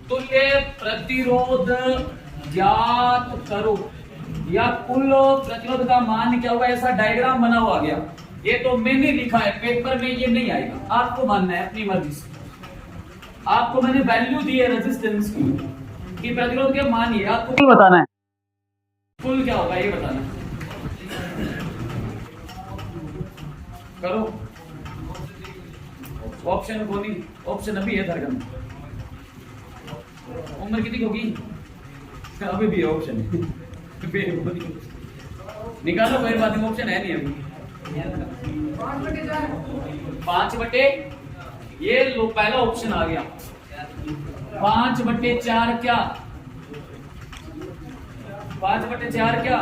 तुल्य प्रतिरोध ज्ञात करो, या कुल प्रतिरोध का मान क्या होगा, ऐसा डायग्राम बना हुआ गया। ये तो मैंने लिखा है, पेपर में ये नहीं आएगा, आपको मानना है अपनी मर्जी से। आपको मैंने वैल्यू दी है रेजिस्टेंस की, कि प्रतिरोध के मान ये आपको कुल बताना है। कुल क्या होगा ये बताना है। करो ऑप्शन को नहीं, ऑप्शन अभी है धड़कन। उम्र कितनी होगी, अभी भी ऑप्शन है निकालो, कोई बात नहीं, ऑप्शन है नहीं अभी। 5/4 ये लो, पहला ऑप्शन आ गया। 5/4 क्या, 5/4 क्या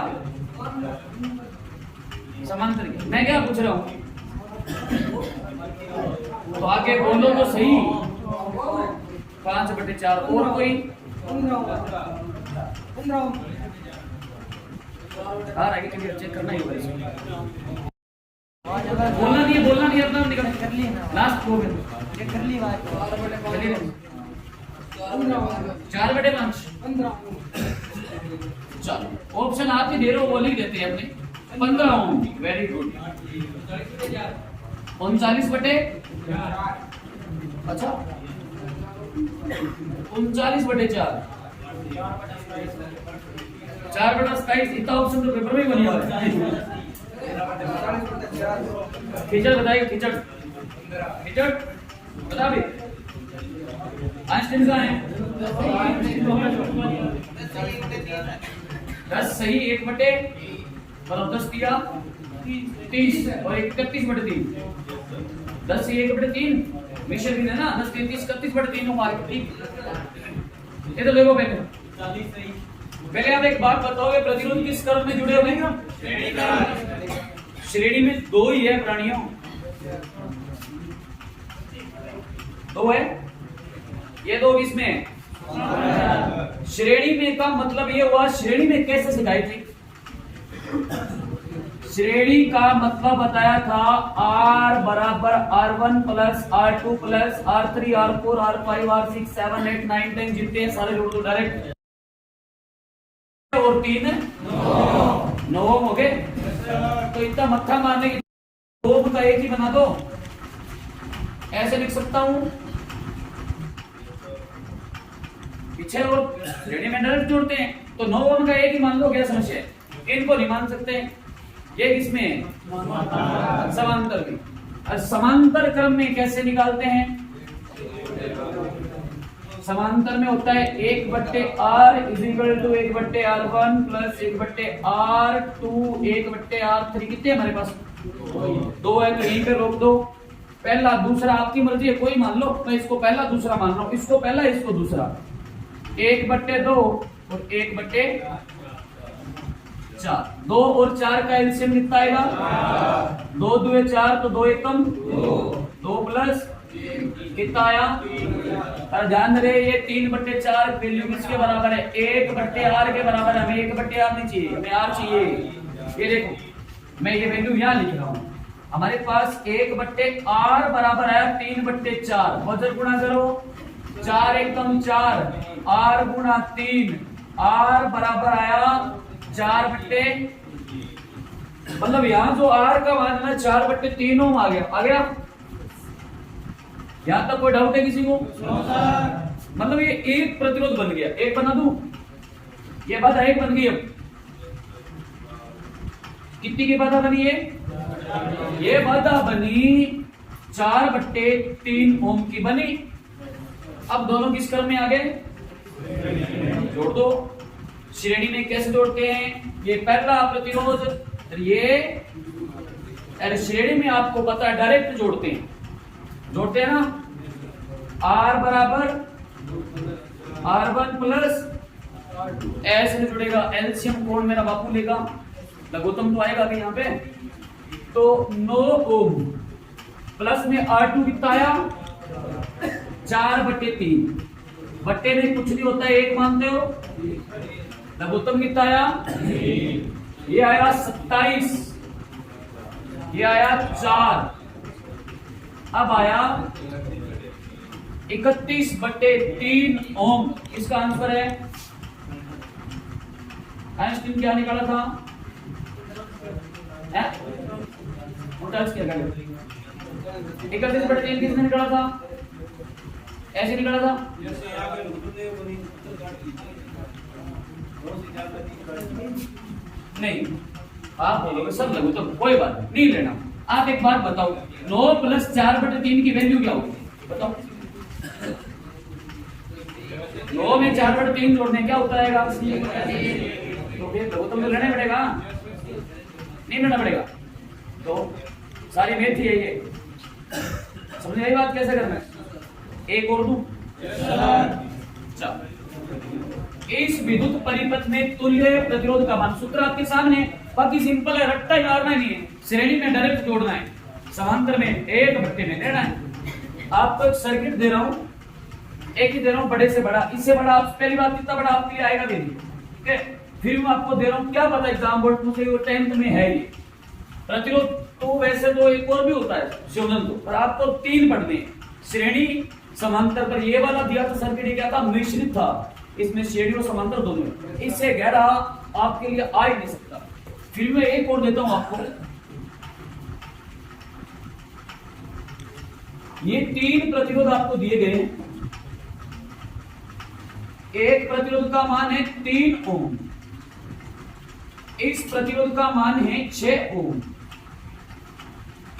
समांतर क्या? मैं क्या पूछ रहा हूं, तो आगे बोलो तो सही। 5/4 और कोई आगे क्लियर चेक करना ही होगा इसमें। बोलना नहीं है, बोलना नहीं है, अपना निकल कर ली लास्ट को चेक कर ली बात। 4/5 चलो ऑप्शन आप ही दे रहे हो, वो लिख देते हैं अपने। 15 ओम, वेरी गुड। 39/4 अच्छा 39/4 4/27 इतना ऑप्शन तो पेपर में ही बनी हुआ है। खिचड़ बताइए, खिचड़ खिचड़ बता भी। आइंस्टीन का है 10 सही, 1/10 दिया 30 और 31/3। 10 से 1/3 मिशन भी है ना, 10 3 30 31/3 मार्क ठीक। ये तो देखो पहले आप एक बात बताओगे, प्रतिरोध किस क्रम में जुड़े हुए हैं? श्रेणी में 2 ही है प्राणियों, 2 है। ये 2 किसमें है? श्रेणी में का मतलब ये हुआ, श्रेणी में कैसे सिखाई थी? श्रेणी का मतलब बताया था R बराबर R1 plus R2 plus R3 R4 R5 R6 7 8 9 10 जितने हैं सारे जोड़ दो डायरेक्ट, और 3 9 हो गए। तो इतना मत्था मारने की 2 का एक ही बना दो, ऐसे लिख सकता हूं पीछे, और श्रेणी में डायरेक्ट जोड़ते हैं तो 9 का एक ही मान लो, क्या समस्या है? इनको नहीं मान सकते, ये किसमें? समांतर में। और समांतर क्रम में कैसे निकालते हैं? समांतर में होता है 1/R is equal to 1/R1 plus 1/R2 1/R3। कितने हमारे पास? 2 है, तो यहीं पे रोक दो। पहला दूसरा आपकी मर्जी है, कोई मान लो, मैं इसको पहला दूसरा मान लो, इसको पहला इसको दूसरा। 1/2 और 1/4 2 और 4 का एलसीएम कितना आएगा? 2 2 4 तो 2 एकम 2 प्लस कितना आया? और ध्यान रहे ये 3/4 वैल्यू किसके बराबर है? 1/R के बराबर है। हमें 1/R नहीं चाहिए, हमें R चाहिए। ये देखो मैं ये वैल्यू यहाँ लिख रहा हूँ, हमारे पास 1/R बराबर है 3/4। वजन गुणा करो, 4 एकम 4 R गुणा 3, R बराबर आया 4/, मतलब यहां जो R का मान है 4/3 ओम आ गया। यहां तक कोई डाउट है किसी को? मतलब ये एक प्रतिरोध बन गया। एक बना दूं, ये बाधा एक बन गई। अब कितनी की बाधा बनी है? ये बाधा बनी 4/3 ओम की बनी। अब दोनों किस क्रम में आ गए? जोड़ दो। श्रेणी में कैसे जोड़ते हैं? ये पहला प्रतिरोध, ये श्रेणी में आपको पता है डायरेक्ट जोड़ते हैं ना। R बराबर R1 प्लस ऐसे जुड़ेगा, एलसीएम कोण मेरा बापू लेगा, लघुत्तम तो आएगा अभी यहाँ पे। तो 9 ओम प्लस में R2 कितना आया? 4/3। बट्टे में कुछ नहीं होता है, 1 मानते हो। लघुत्तम कितना आया? ये आया 27, ये आया 4। अब आया 31/3 ओम। इसका आंसर है, आइंस्टीन क्या निकाला था? 31/3 किसने निकाला था? ऐसे निकाला था? नहीं, आप बोलोगे सब लगो तो कोई बात नहीं लेना। आप एक बात बताओ, 9 + 4/3 की वैल्यू क्या होगी? बताओ। 9 में 4/3 जोड़ने क्या होता है? तो फिर लगो तुमको लेना पड़ेगा, नहीं लेना पड़ेगा? तो सारी मैथ ही है ये, समझ आई बात? कैसे करना है? एक और दूं? इस विद्युत परिपथ में तुल्य प्रतिरोध का मान, सूत्र आपके सामने, बाकी सिंपल है, रट्टा ही मारना नहीं है, श्रेणी में डायरेक्ट जोड़ना है, समांतर में 1/में लेना है। आपको एक सर्किट दे रहा हूं, एक ही दे रहा हूं, बड़े से बड़ा, इससे बड़ा आप पहली बात कितना बड़ा आपके लिए आएगा दे दीजिए, ठीक है? फिर मैं आपको दे रहा हूं, क्या पता एग्जाम बोर्ड मुझे 10th में है ये प्रतिरोध, तो वैसे तो एक और भी होता है संयोजन, तो पर आपको 3 पढ़ने हैं, श्रेणी समांतर पर। ये वाला दिया था सर्किट, क्या था? मिश्रित था, इसमें श्रेणी और समांतर दोनों, इससे गहरा आपके लिए आ ही नहीं सकता। फिर मैं एक और देता हूं आपको, ये 3 प्रतिरोध आपको दिए गए हैं। एक प्रतिरोध का मान है 3 ओम, इस प्रतिरोध का मान है 6 ओम,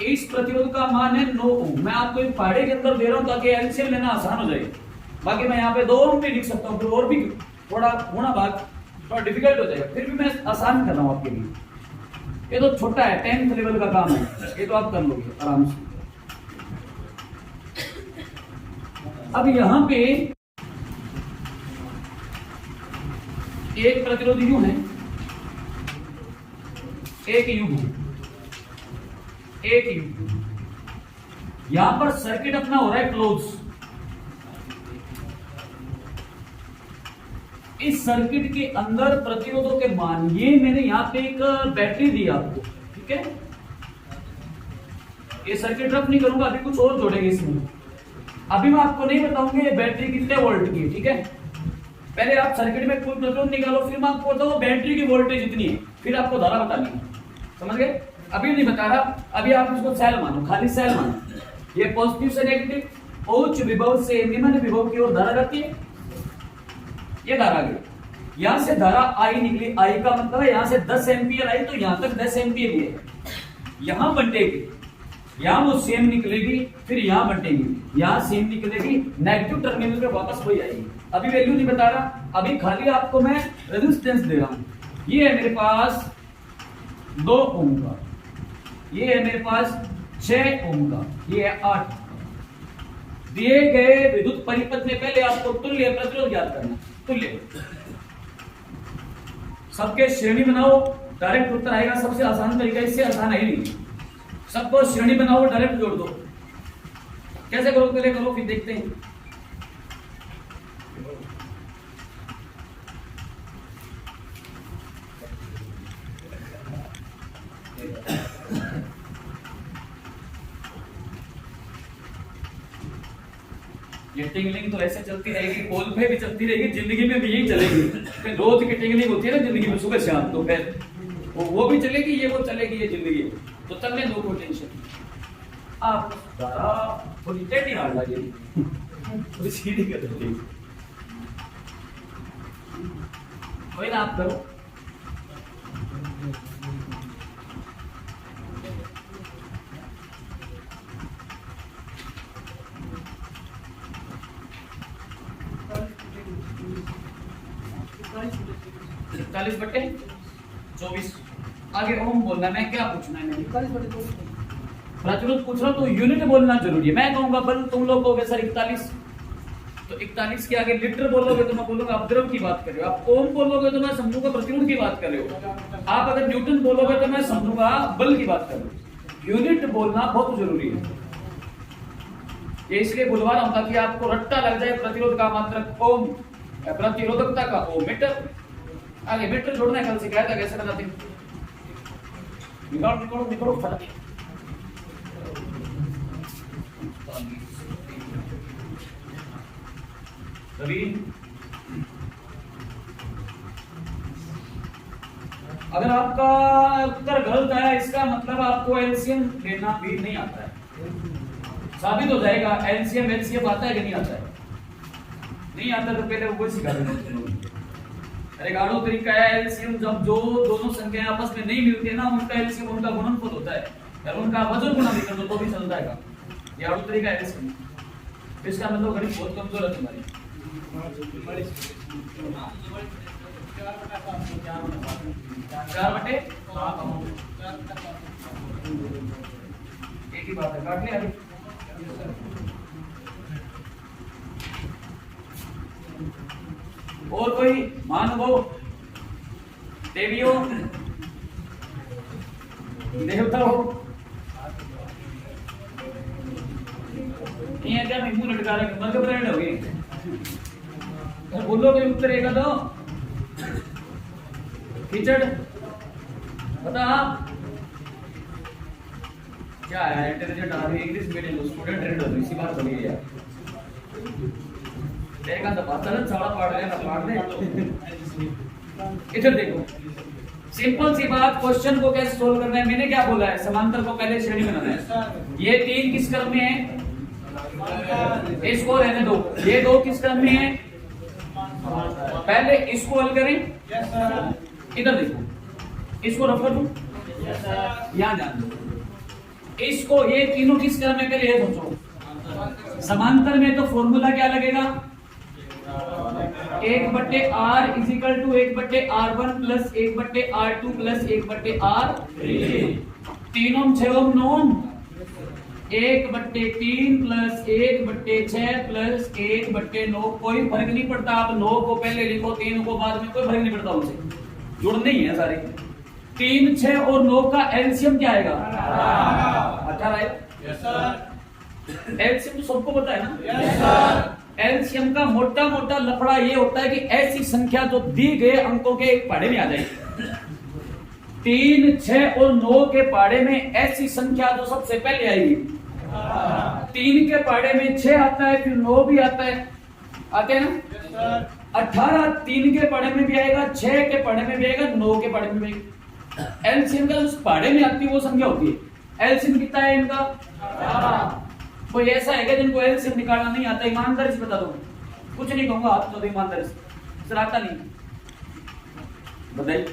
इस प्रतिरोध का मान है 9 ओम। मैं आपको एक पहाड़े के अंदर दे रहा हूं ताकि एलसीएम लेना आसान हो जाए। बाकी मैं यहाँ पे 2 ओम भी लिख सकता हूँ, और भी थोड़ा होना भाग थोड़ा डिफिकल्ट हो जाएगा, फिर भी मैं आसान कर रहा हूं आपके लिए। ये तो छोटा है, 10th लेवल का काम है, ये तो आप कर लोगे आराम से। अब यहां पे एक प्रतिरोध यूं है, एक यूं है, एक यूं। यहां पर सर्किट अपना हो रहा है क्लोज। इस सर्किट के अंदर प्रतिरोधों के मान, ये मैंने यहां पे एक बैटरी दी आपको, ठीक है? ये सर्किट रफ नहीं करूंगा, अभी कुछ और जोड़ेंगे इसमें। अभी मैं आपको नहीं बताऊंगा ये बैटरी कितने वोल्ट की है, ठीक है? पहले आप सर्किट में कुल प्रतिरोध निकालो, फिर मैं आपको बताऊं बैटरी की वोल्टेज इतनी है, फिर आपको धारा बतानी है, समझ गए? अभी नहीं बता रहा, अभी आप इसको सेल मानो, खाली सेल मानो। ये पॉजिटिव से नेगेटिव, उच्च विभव से निम्न विभव की ओर धारा जाती है, ये धारा गई। यहां से धारा आई निकली, आई का मतलब है यहां से 10 एम्पियर आई, तो यहां तक 10 एम्पियर ही है। यहां बंटेगी, यहां वो सेम निकलेगी, फिर यहां बंटेगी, यहां सेम निकलेगी, नेगेटिव टर्मिनल पे वापस वही आएगी। अभी वैल्यू नहीं बता रहा, अभी खाली आपको मैं रेजिस्टेंस दे रहा हूं। ये है मेरे पास 2 ओम का, ये है मेरे पास 6 ओम का, ये है 8। दिए गए विद्युत परिपथ में पहले आपको तुल्य प्रतिरोध ज्ञात करना, तुल्य। सबके श्रेणी बनाओ, डायरेक्ट उत्तर आएगा, सबसे आसान तरीका, इससे आसान है ही नहीं। सबको श्रेणी बनाओ, डायरेक्ट जोड़ दो। कैसे करो? पहले करो, फिर देखते हैं। ये टिंगलिंग तो ऐसे चलती रहेगी, पोल पे भी चलती रहेगी, जिंदगी में भी यही चलेगी। रोज की टिंगलिंग होती है ना जिंदगी में, सुबह शाम तो फिर वो भी चलेगी, ये वो चलेगी, ये जिंदगी में तो चलने दो, कोई टेंशन। आप थोड़ी टेढ़ी हार लगेगी, थोड़ी सीधी कर देती, कोई ना, आप करो। इकतालीस बटे 24। आगे ओम बोलना, मैं क्या पूछना है? 41/24 प्रतिरोध पूछ रहा हूं, तो यूनिट बोलना जरूरी है। मैं कहूंगा बल, तुम लोग कहोगे सर 41, तो 41 के आगे लीटर बोलोगे तो मैं बोलूंगा आप द्रव की बात कर रहे हो, आप ओम बोलोगे तो मैं समझूंगा प्रतिरोध की बात कर रहे हो, आप अगर न्यूटन बोलोगे तो मैं समझूंगा बल की बात कर रहे हो। यूनिट बोलना बहुत जरूरी है, ये इसलिए बुलवा रहा हूं ताकि आपको रट्टा लग जाए। प्रतिरोध का मात्रक ओम, प्रतिरोधकता का ओम, मीटर। आगे मीटर जोड़ना है, कल सिखाया था कैसे बनाते हैं। निकालो निकालो निकालो फटाफट। रवीन, अगर आपका उत्तर गलत है इसका मतलब आपको एलसीएम लेना भी नहीं आता है। साबित हो जाएगा एलसीएम एलसीएम आता है कि नहीं आता है। नहीं आता तो पहले वो सिखा देना। अरे गाढ़ो तरीका है एलसीएम, जब जो दोनों संख्याएं आपस में नहीं मिलती है ना उनका एलसीएम उनका गुणनफल होता है, और उनका वजन गुणा भी कर दो तो भी चल जाएगा। ये गाढ़ो तरीका है एलसीएम। इसका मतलब गणित बहुत कमजोर है तुम्हारी। 4/7 एक ही बात है, काट ले अभी। और कोई मानवो, देवियों, देवता हो, ये क्या मैं मुंह लटका रहा हूं, मर घबराहट हो गई। बोलो के उत्तर एक दो खिचड़ बता क्या है। इंटेलिजेंट आदमी इंग्लिश मीडियम स्टूडेंट रेड हो इसी बात हो गई यार। देखा तो पता ना छाड़ा पाड़ रहे ना पाड़ दे। इधर देखो, सिंपल सी बात, क्वेश्चन को कैसे सोल्व करना है। मैंने क्या बोला है, समांतर को पहले श्रेणी में बनाना है। ये 3 किस क्रम में है, इसको रहने दो। ये 2 किस क्रम में है, पहले इसको हल करें। इधर देखो, इसको रफ कर दो, यहां ध्यान दो। इसको ये तीनों किस क्रम में, पहले ये सोचो। समांतर में तो फॉर्मूला क्या लगेगा, 1/r = 1/r1 + 1/r2 + 1/r3। 3 ओम 6 ओम 9 ओम, 1/3 + 1/6 + 1/9। कोई फर्क नहीं पड़ता, आप 9 को पहले लिखो 3 को बाद में, कोई फर्क नहीं पड़ता उनसे, जुड़ने ही है सारे। 3, 6 और 9 का एलसीएम क्या आएगा, 18 आएगा। एलसीएम तो सबको पता है ना। एलसीएम का मोटा मोटा लफड़ा ये होता है कि ऐसी संख्या जो दी गए अंकों के एक पहाड़े में आ जाए। 3, 6 और 9 के पहाड़े में ऐसी संख्या जो सबसे पहले आएगी। 3 के पहाड़े में 6 आता है, फिर 9 भी आता है, आते हैं ना। 18 3 के पहाड़े में भी आएगा, 6 के पहाड़े में भी आएगा, 9 के पहाड़े में भी आएगा। एलसीएम का उस पहाड़े में आती है वो संख्या होती है। एलसीएम कितना है इनका, कोई ऐसा है क्या जिनको एलसीएम निकालना नहीं आता। ईमानदारी से बता दो, कुछ नहीं कहूंगा आप तो ईमानदारी से, सर आता नहीं बताइए।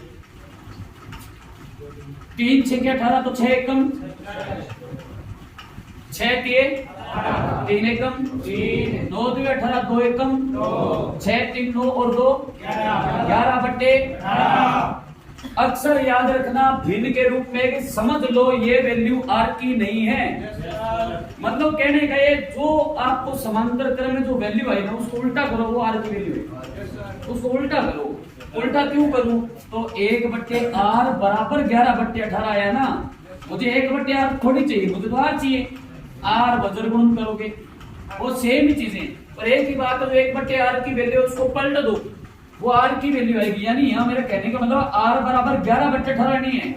3 6 के 18 तो 6 एकम, 6 3 3 एकम, 9 2 18 2 एकम, 6 3 9 और 2 11/18। अक्सर याद रखना भिन्न के रूप में कि समझ लो ये वैल्यू आर की नहीं है। मतलब कहने का ये जो आपको समांतर क्रम में जो वैल्यू आई ना उसको उल्टा करो, वो आर की वैल्यू है, उसको उल्टा करो। उल्टा क्यों करूं, तो 1/r बराबर 11/18 आया ना। मुझे 1/r थोड़ी चाहिए, मुझे तो आर चाहिए। आर वज्र गुणन करोगे, वो सेम ही चीजें, पर एक ही बात है, जो 1/r की वैल्यू उसको पलट दो, वो आर की वैल्यू आएगी। यानी यहाँ मेरा कहने का मतलब आर बराबर 11/18 नहीं है,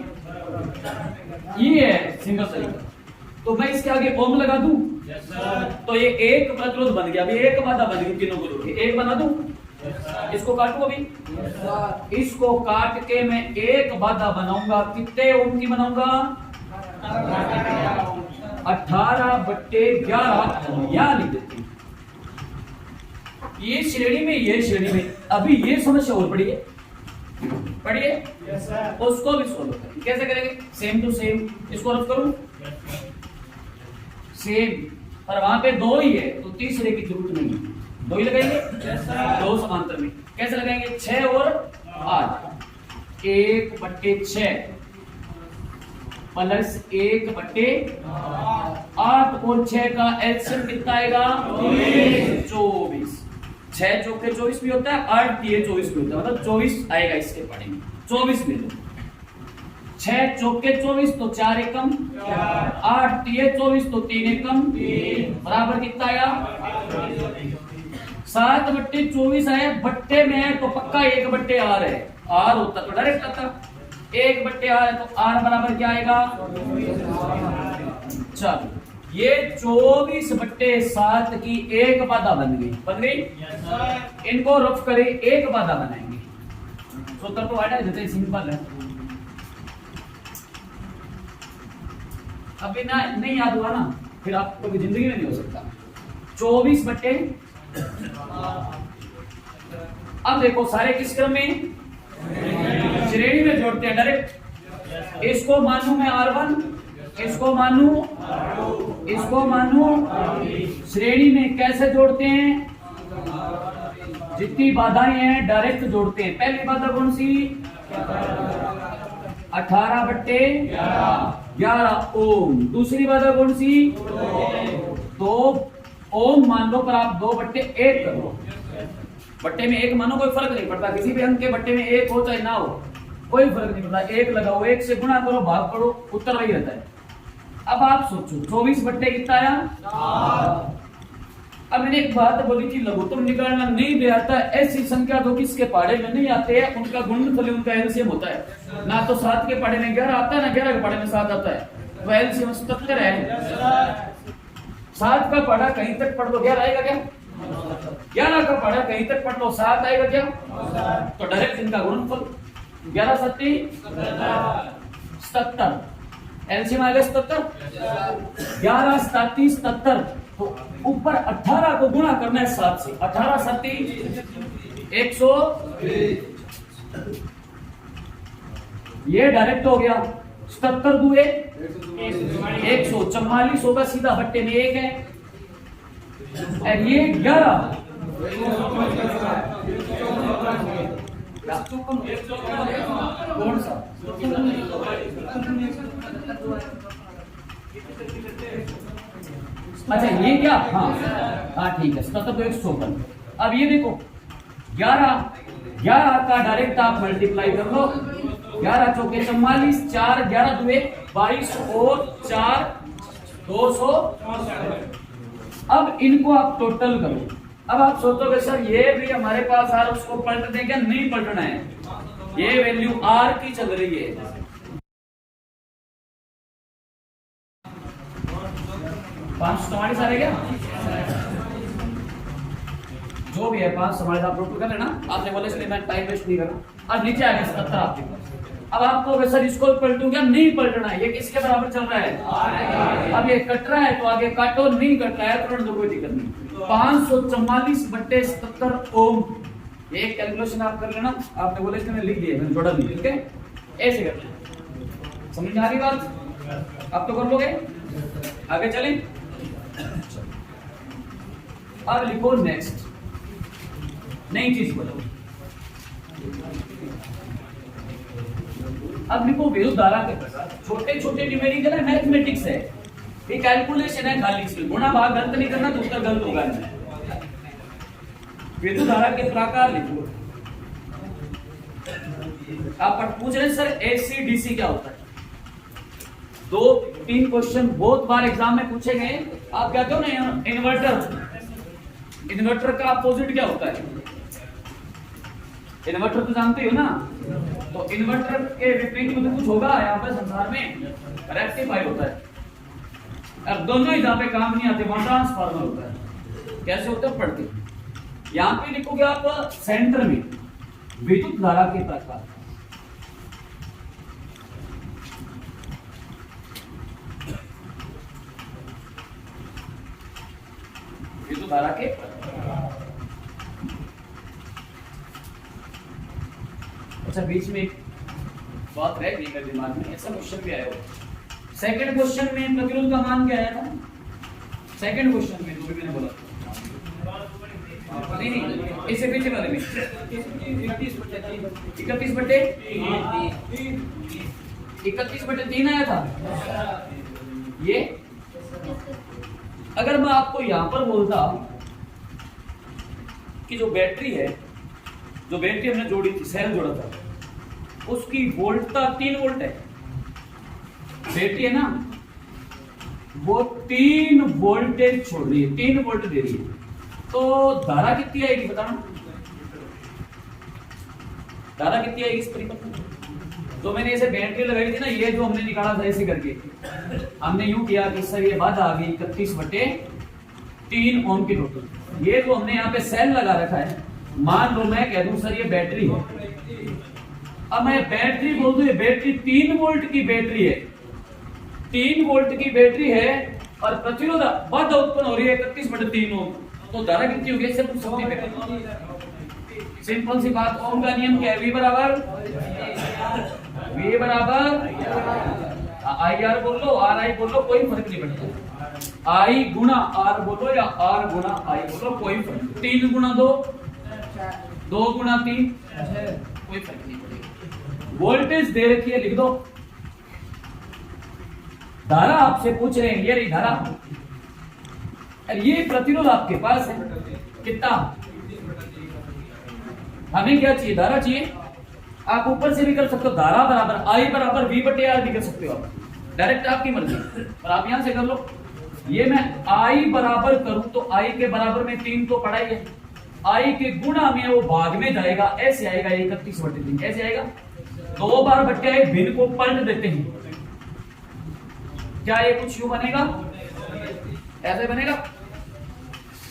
ये है सिंगल तरीका। तो मैं इसके आगे ओम लगा दूं, तो ये एक प्रतिरोध बन गया। अभी एक बाधा बन गई, तीनों को जोड़ के एक बना दूं। इसको काटू, अभी इसको काट के मैं एक बाधा बनाऊंगा। कितने ओम की बनाऊंगा, 18/11 यहां लिख देती हूं। ये श्रेणी में, ये श्रेणी में। अभी ये समस्या और पढ़िए, पढ़िए उसको भी सोल्व करेंगे। कैसे करेंगे, सेम टू सेम। इसको रफ करूं, सेम, पर वहां पे 2 ही है तो तीसरे की जरूरत नहीं है, 2 ही लगाएंगे। 2 समांतर में कैसे लगाएंगे, 6 और 8, 1/6 प्लस 1/8 और 6 का एलसीएम कितना आएगा, 24। 6 चौके 24 भी होता है, 8 3 24 भी होता है, मतलब 24 आएगा इसके पढ़े में। 24 में लो, 6 चौके 24 तो 4 एकम, 8 3 24 तो 3 एकम, बराबर कितना आया, 7/24 आया। बट्टे में है तो पक्का 1/r है, r होता तो डायरेक्ट आता, 1/r है तो r बराबर क्या आएगा। चलो ये 24/7 की एक बाधा बन गई। इनको रफ करे एक बाधा बनाएंगे। सूत्र तो आया जैसे सिंपल है। अभी ना नहीं याद हुआ ना, फिर आपको जिंदगी में नहीं हो सकता। 24 अब देखो सारे किस क्रम में, श्रेणी में जोड़ते हैं डायरेक्ट। इसको मानू मैं R1, इसको मानू श्रेणी में। कैसे जोड़ते हैं? जितनी बाधाएं हैं डायरेक्ट जोड़ते हैं। पहली बाधा कौन सी? 18/11 ओम। दूसरी बाधा कौन सी? 2 ओम मान लो, पर आप 2/1 करो। बट्टे में 1 मानो, कोई फर्क नहीं पड़ता। किसी भी अंक के बट्टे में 1 हो चाहे ना हो, कोई फर्क नहीं पड़ता। 1 लगाओ, 1 से गुणा करो, भाग करो, उत्तर वही रहता है। अब आप सोचो 24 कितना आया? अब मैंने एक बात बोली थी, लघुत्तम निकालना नहीं भी आता, ऐसी संख्या तो किसके पहाड़े में नहीं आते हैं, उनका गुणनफल उनका एलसीएम होता है। ना तो 7 के पहाड़े में 11 आता है, ना 11 के पहाड़े में 7 आता है, तो एलसीएम 77 है। 7 का पहाड़ा कहीं तक पढ़ लो 11 आएगा क्या? 11 का पहाड़ा कहीं तक पढ़ लो 7 आएगा क्या? तो डायरेक्ट इनका गुणनफल 11 7 77, एलसीएम आएगा 77। 11 7 77, तो ऊपर 18 को गुणा करना है 7 से। 18 7 120, ये डायरेक्ट हो गया। 77 दुए 144 होगा, सीधा बट्टे में 1 है। और ये 11 कौन सा? अच्छा ये क्या? हाँ ठीक है, 77 तो 154। अब ये देखो 11 का डायरेक्ट आप मल्टीप्लाई कर लो। 11 चौके 44, 4 11 दुए 22 और 4 200। अब इनको आप टोटल करो। अब आप सोचोगे सर ये भी हमारे पास आ, उसको पलट दें क्या? नहीं पलटना है, ये वैल्यू R की चल रही है। 544 आ रहा है क्या? जो भी है 544 आप नोट कर लेना। आपने बोला इसलिए मैं टाइम वेस्ट नहीं कर रहा। अब नीचे आ गया 77 आपके पास। अब आपको सर इसको पलटूं क्या? नहीं पलटना है, ये किसके बराबर चल रहा है? अब ये कट रहा है तो आगे काटो, नहीं कट रहा है तो कोई दिक्कत नहीं। 544/77 ओम। एक कैलकुलेशन आप कर लेना। आपने बोला इसलिए मैं लिख दिया, मैंने जोड़ा नहीं, ठीक है? ऐसे कर लेना। समझ में आ रही बात? आप तो कर लोगे। आगे चलें। अब लिखो नेक्स्ट, नई चीज बोलो। अब लिखो विद्युत धारा के प्रकार। छोटे छोटे न्यूमेरिकल है, मैथमेटिक्स है, ये कैलकुलेशन है खाली। इसमें गुणा भाग गलत नहीं करना तो उत्तर गलत होगा। विद्युत धारा के प्रकार लिखो। आप पूछ रहे सर एसी डीसी क्या होता है? 2-3 क्वेश्चन बहुत बार एग्जाम में पूछे गए। आप कहते हो ना इन्वर्टर, इन्वर्टर का अपोजिट क्या होता है? इन्वर्टर तो जानते हो ना, तो इन्वर्टर के विपरीत में तो कुछ होगा यहाँ पर संसार में, रेक्टिफायर होता है। अब दोनों ही जहाँ पे काम नहीं आते वहां ट्रांसफार्मर होता है। कैसे होता है पढ़ते? यहाँ पे लिखोगे आप सेंटर में विद्युत धारा के प्रकार। विद्युत धारा के अच्छा, बीच में एक बात रह गई मेरे दिमाग में, ऐसा क्वेश्चन भी आया हो। सेकंड क्वेश्चन में प्रतिरोध का मान क्या आया था? सेकंड क्वेश्चन में जो भी मैंने बोला नहीं, इससे पीछे वाले में 31/3 आया था। ये अगर मैं आपको यहां पर बोलता कि जो बैटरी है, जो बैटरी हमने जोड़ी थी, सेल जोड़ा था, उसकी वोल्टता 3 वोल्ट है। बैटरी है ना, वो 3 वोल्टेज छोड़ रही है, 3 वोल्ट दे रही है, तो धारा कितनी आएगी बताना? धारा कितनी आएगी इस परिपथ में? जो मैंने ऐसे बैटरी लगाई थी ना, ये जो हमने निकाला था ऐसे करके, हमने यूं किया कि सर ये बाधा आ गई 31/3 ओम की टोटल। ये जो हमने यहाँ पे सेल लगा रखा है, मान लो मैं कह दूं सर ये बैटरी है। अब मैं बैटरी बोल दूं, ये बैटरी 3 वोल्ट की बैटरी है, 3 वोल्ट की बैटरी है और प्रतिरोध बाधा उत्पन्न हो रही है 31/3 ओम। तो धारा कितनी होगी इससे पूछ सकते हैं। सिंपल सी बात, ओम का नियम क्या है? V बराबर आई आर बोल लो, आर आई बोल लो, कोई फर्क नहीं पड़ता। आई गुणा आर बोलो या आर गुणा आई बोलो, कोई फर्क नहीं। 3 गुणा 2, 2 गुणा 3, कोई फर्क नहीं पड़ेगा। वोल्टेज दे रखी है, लिख दो। धारा आपसे पूछ रहे हैं, ये रही धारा, और ये प्रतिरोध आपके पास है कितना? हमें क्या चाहिए? धारा चाहिए। आप ऊपर से भी कर सकते हो, धारा बराबर आई बराबर V/R भी कर सकते हो आप, डायरेक्ट आपकी मर्जी। और आप यहां से कर लो, ये मैं आई बराबर करूं तो आई के बराबर में 3 तो पढ़ा ही है, आई के गुणा में वो भाग में जाएगा, ऐसे आएगा 31/3, ऐसे आएगा। 2 बार बट्टे भिन्न को पलट देते हैं, क्या ये कुछ यूं बनेगा? ऐसे बनेगा।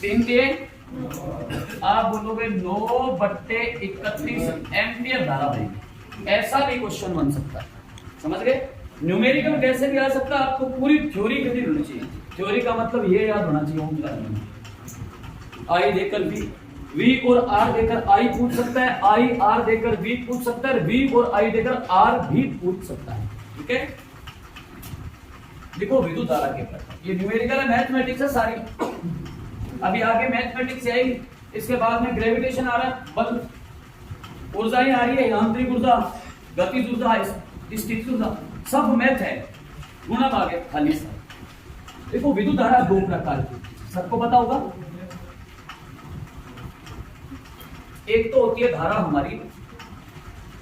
3 दिए, आप बोलोगे 9/31 एम्पियर धारा बनेगी। ऐसा भी क्वेश्चन बन सकता है, समझ गए? न्यूमेरिकल कैसे भी आ सकता है, आपको पूरी थ्योरी क्लियर होनी चाहिए। थ्योरी का मतलब ये याद होना चाहिए, ओम का नियम। आई देकर V और R देकर I पूछ सकता है, I R देकर V पूछ सकता है, V और I देकर R भी पूछ सकता है। ठीक है, देखो विद्युत धारा के प्रकार, ये न्यूमेरिकल है, मैथमेटिक्स है सारी। अभी आगे मैथमेटिक्स आएगी, इसके बाद में ग्रेविटेशन आ रहा है, बल, ऊर्जाएं आ रही है, यांत्रिक ऊर्जा, गतिज ऊर्जा, स्थितिज ऊर्जा, सब मैथ है। गुणा भाग है खाली सा। देखो विद्युत धारा 2 प्रकार की, सबको पता होगा। एक तो होती है धारा हमारी,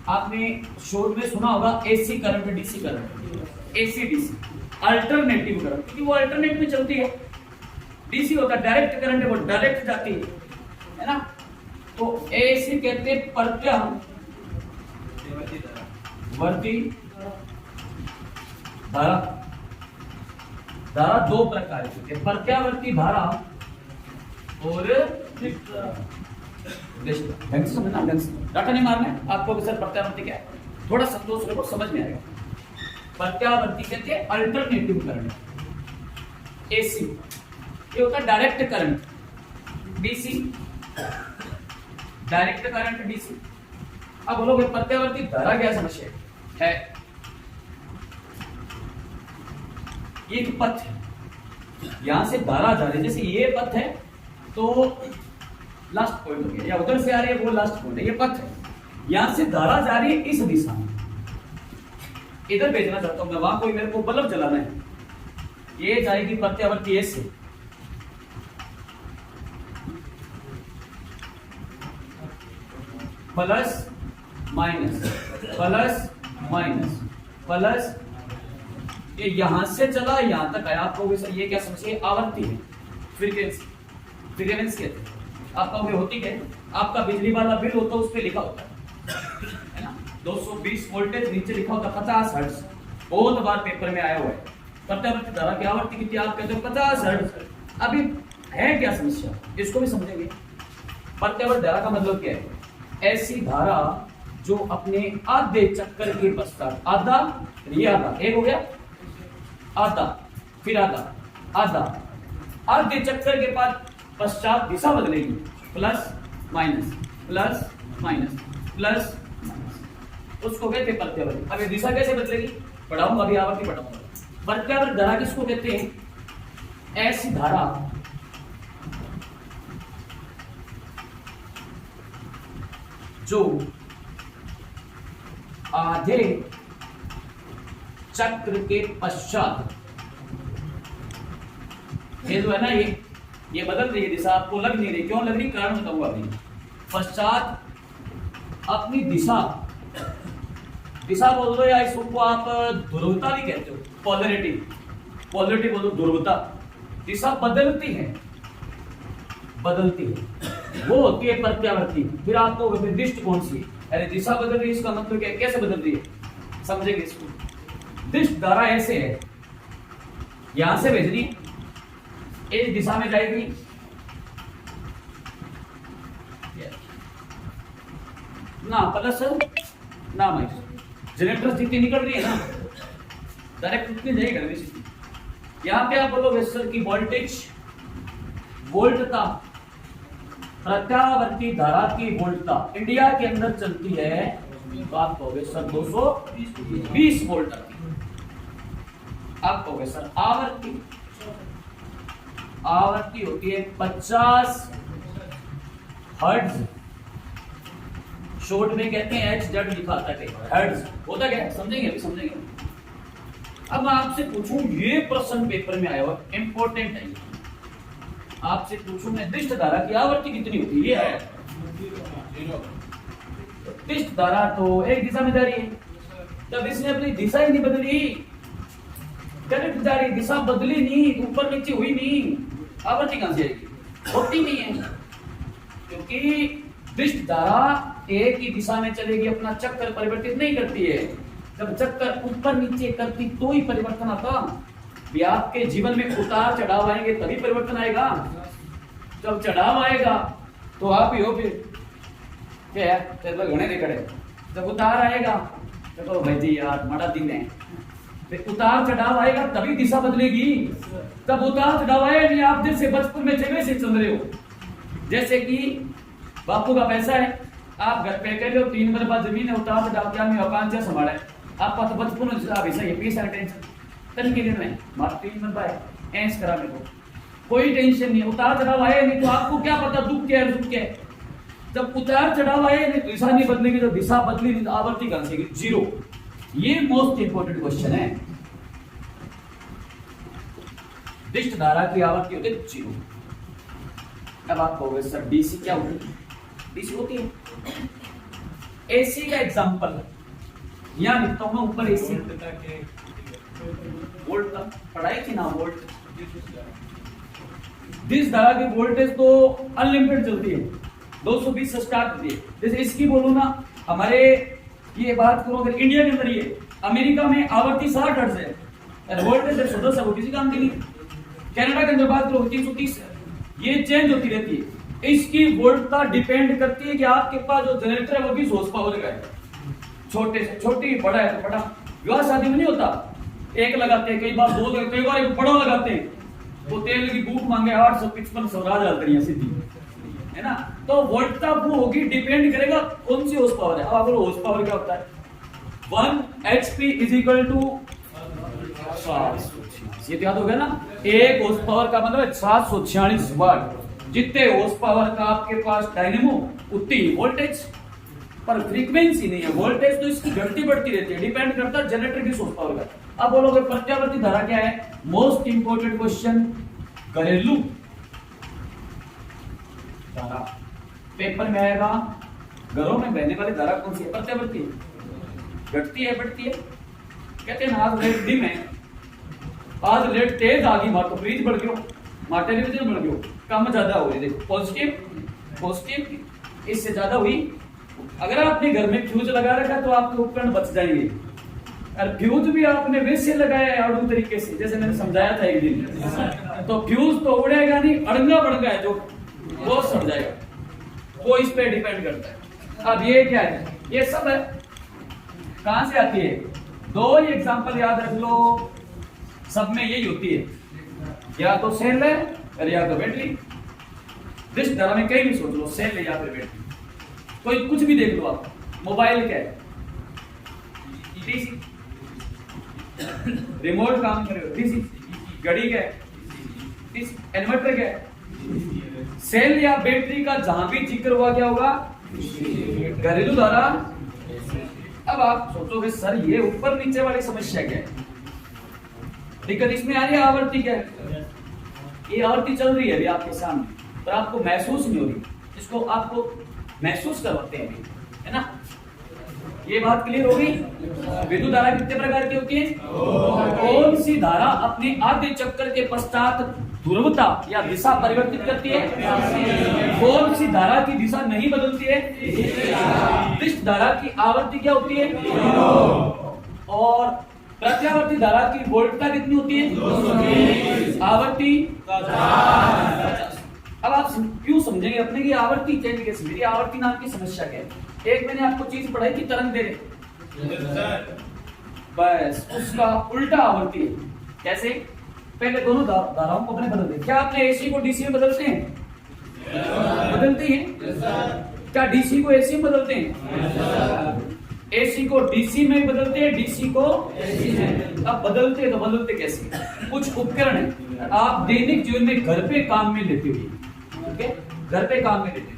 आपने शोर में सुना होगा AC current, DC current, AC DC, alternative current, क्योंकि वो अल्टरनेट में चलती है। डीसी होता है डायरेक्ट करंट है, वो डायरेक्ट जाती है ना। तो एसी कहते हैं प्रत्यावर्ती धारा। धारा 2 प्रकार की है, प्रत्यावर्ती धारा और ढंग से समझना, ढंग से डाटा नहीं मारना है आपको कि सर प्रत्यावर्ती क्या है, थोड़ा संतोष रखो, समझ में आएगा। प्रत्यावर्ती कहते हैं अल्टरनेटिव करंट। एसी ये होता है direct current, DC direct current, DC. अब बोलोगे प्रत्यावर्ती धारा क्या समस्या है? ये एक पथ है, यहां से धारा जा रही है, जैसे ये पथ है तो लास्ट पॉइंट हो गया, या उधर से आ रही है वो लास्ट पॉइंट है, ये पथ है। यहां से धारा जा रही है इस दिशा में, इधर भेजना चाहता हूं मैं, वहां कोई मेरे को बल्ब जलाना है, ये जाएगी प्रत्यावर्ती ऐसे, plus minus plus minus plus, ये यहां से चला यहां तक आया। आप कहोगे सर ये क्या समस्या? आवर्ती है, फ्रीक्वेंसी, फ्रीक्वेंसी कहते हैं। आप कहोगे होती क्या? आपका बिजली वाला बिल होता है, उस पर लिखा होता है ना, 220 वोल्टेज, नीचे लिखा होता 50 हर्ट्ज। बहुत बार पेपर में आया हुआ है। प्रत्यावर्ती धारा की आवृत्ति कितनी? आप कहते हो 50 हर्ट्ज। अभी है क्या समस्या, इसको भी समझेंगे। प्रत्यावर्ती धारा का मतलब क्या है? ऐसी धारा जो अपने आधे चक्कर के पश्चात, आधा ये आधा, एक हो गया आधा, फिर आधा, आधा, आधे चक्कर के बाद पश्चात दिशा बदलेगी, plus minus plus minus plus minus, उसको कहते हैं प्रत्यावर्ती। अब ये दिशा कैसे बदलेगी पढ़ाऊंगा, अभी आवर्ती पढ़ाऊंगा। प्रत्यावर्ती धारा किसको कहते हैं? ऐसी धारा जो आधे चक्र के पश्चात, ये जो है ना, ये बदल रही है दिशा, आपको लग नहीं रही, क्यों लग रही? कारण बताऊंगा अभी। पश्चात अपनी दिशा, दिशा बोल दो या इसको आप ध्रुवता भी कहते हो, पोलरिटी, पोलरिटी बोलो, ध्रुवता। दिशा बदलती है, बदलती है, वो होती है प्रत्यावर्ती। फिर आपको निर्दिष्ट कौन सी? अरे दिशा बदल रही है, इसका मतलब क्या? कैसे बदल रही है, समझेंगे इसको। दिष्ट धारा ऐसे है, यहां से भेजनी इस दिशा में जाएगी, ना प्लस ना माइनस, जनरेटर स्थिति निकल रही है ना, डायरेक्ट उतनी जाएगी गर्मी स्थिति। यहां पे आप बोलोगे सर की वोल्टेज वोल्टता, प्रत्यावर्ती धारा की वोल्टता इंडिया के अंदर चलती है, तो आप कहोगे सर 220 वोल्ट आती। आप कहोगे सर आवर्ती, आवर्ती होती है 50 हर्ट्ज, शॉर्ट में कहते हैं एच जेड लिखा आता है, हर्ट्ज होता क्या, समझेंगे अभी समझेंगे। अब मैं आपसे पूछूं, ये प्रश्न पेपर में आया हुआ इंपॉर्टेंट है, आपसे पूछूं मैं दिष्ट धारा की आवर्ती कितनी होती है, ये है दिष्ट धारा तो एक दिशा में जा रही है, तब इसने अपनी दिशा ही नहीं बदली, करेक्ट जा रही, दिशा बदली नहीं, ऊपर नीचे हुई नहीं, आवर्ती कहां से आएगी, होती नहीं है, क्योंकि दिष्ट धारा एक ही दिशा में चलेगी, अपना चक्कर परिवर्तित नहीं करती है। जब चक्कर ऊपर नीचे करती तो ही परिवर्तन आता। भी आपके जीवन में उतार चढ़ाव आएंगे तभी परिवर्तन आएगा। जब चढ़ाव आएगा तो आप ही हो, फिर क्या है तेरे घने दिखड़े। जब उतार आएगा तो भाई जी यार बड़ा दिन है, फिर उतार चढ़ाव आएगा तभी दिशा बदलेगी। तब उतार चढ़ाव आए नहीं, आप जैसे बचपन में जगह से चल रहे हो, जैसे कि बापू का पैसा है, आप घर पे कह रहे हो 3 मरबा जमीन है, उतार चढ़ाव क्या में अकान से संभाला है, आपका तो बचपन में पैसा ये पैसा टेंशन तन के दिन में मात्र 3 मरबा है, ऐस करा मेरे को कोई टेंशन नहीं, उतार चढ़ाव आए नहीं तो आपको क्या पता दुख क्या है सुख क्या है। जब उतार चढ़ाव आए नहीं, दिशा नहीं बदलेगी, तो दिशा बदली नहीं, आवर्ती कहां से जीरो। ये मोस्ट इंपोर्टेंट क्वेश्चन है। दिष्ट धारा की आवर्ती होती है जीरो। अब आप कहोगे सर डीसी क्या होती है, डीसी होती है एसी का एग्जांपल, यहां लिखता हूं मैं ऊपर एसी वोल्ट का पढ़ाई थी ना, वोल्ट दिस धारा की वोल्टेज तो अनलिमिटेड चलती है, 220 से स्टार्ट होती है। जैसे इसकी बोलो ना, हमारे ये बात करो अगर इंडिया के अंदर, ये अमेरिका में आवर्ती 60 हर्ट्ज है, वोल्टेज 110 है, किसी काम की नहीं। कनाडा के अंदर बात करो 330 है, ये चेंज होती रहती है। इसकी वोल्टता डिपेंड करती है कि आपके पास जो जनरेटर है वो किस हॉर्स पावर का है, छोटे से छोटी, बड़ा है तो बड़ा। विवाह शादी में नहीं होता, एक लगाते हैं, कई बार 2 लगाते हैं, कई बार एक बड़ा लगाते हैं, वो तेल की बूट मांगे 855 राज डालते हैं सीधी, है ना। तो वोल्टता वो होगी, डिपेंड करेगा कौन सी हॉर्स पावर है। अब आप हॉर्स पावर क्या होता है, 1 HP इज इक्वल टू 746, ये याद हो गया ना। 1 हॉर्स पावर का मतलब 746 वाट। जितने हॉर्स पावर का आपके पास डायनेमो उतनी वोल्टेज, पर फ्रीक्वेंसी नहीं है, वोल्टेज तो इसकी घटती बढ़ती रहती है, डिपेंड करता है जनरेटर की हॉर्स पावर का। अब बोलोगे प्रत्यावर्ती धारा क्या है, मोस्ट इंपोर्टेंट क्वेश्चन, घरेलू धारा पेपर में आएगा। घरों में बहने वाली धारा कौन सी है, प्रत्यावर्ती, घटती है बढ़ती है। कहते हैं आज रेट डिम है, आज रेट तेज आ गई, मार तो फ्रिज बढ़ गयो, मार टेलीविजन बढ़ गयो, कम ज्यादा हो रही। देखो पॉजिटिव पॉजिटिव इससे ज्यादा हुई। अगर आपने घर में फ्यूज लगा रखा तो आपके उपकरण बच जाएंगे, और फ्यूज भी आपने वैसे लगाया है अड़ू तरीके से, जैसे मैंने समझाया था एक दिन, तो फ्यूज तो उड़ेगा नहीं, अड़ंगा बड़ंगा है जो वो सड़ जाएगा, वो इस पे डिपेंड करता है। अब ये क्या है, ये सब है कहां से आती है, 2 ही एग्जांपल याद रख लो, सब में यही होती है, या तो सेल है और या तो बैटरी। दिष्ट धारा में कहीं भी सोच लो, सेल है या फिर बैटरी, कोई कुछ भी देख लो आप। मोबाइल क्या है, डीसी, रिमोट काम करे डीसी, घड़ी क्या है डीसी, इन्वर्टर क्या है, सेल या बैटरी का जहां भी जिक्र हुआ क्या होगा, घरेलू धारा। अब आप सोचोगे सर ये ऊपर नीचे वाली समस्या क्या है, दिक्कत इसमें आ रही है, आवर्ती क्या है, ये आवर्ती चल रही है अभी आपके सामने, पर आपको महसूस नहीं हो रही, इसको आपको महसूस करवाते हैं, है ना। ये बात क्लियर हो गई। विद्युत धारा कितने प्रकार की होती है, कौन सी धारा अपने आधे चक्कर के पश्चात ध्रुवता या दिशा परिवर्तित करती है, कौन सी धारा की दिशा नहीं बदलती है, दिष्ट धारा की आवर्ती क्या होती है, और प्रत्यावर्ती धारा की वोल्टता कितनी होती है? 220। आवर्ती 50। अब आप क्यों समझेंगे अपने की आवर्ती चेंज कैसे? मेरी आवर्ती नाम की समस्या क्या है? एक मैंने आपको चीज पढ़ाई थी तरंग दे रहे, बस उसका उल्टा आवर्ती है। कैसे? पहले दोनों धाराओं को अपने बदल दे। क्या आपने एसी को डीसी में बदलते हैं? बदलते हैं। क्या डीसी को एसी में बदलते हैं? एसी को डीसी में बदलते हैं, डीसी को एसी में। अब बदलते हैं तो बदलते कैसे? कुछ उपकरण है आप दैनिक जीवन में घर पे काम में लेते हो, ओके? घर पे काम में लेते हो।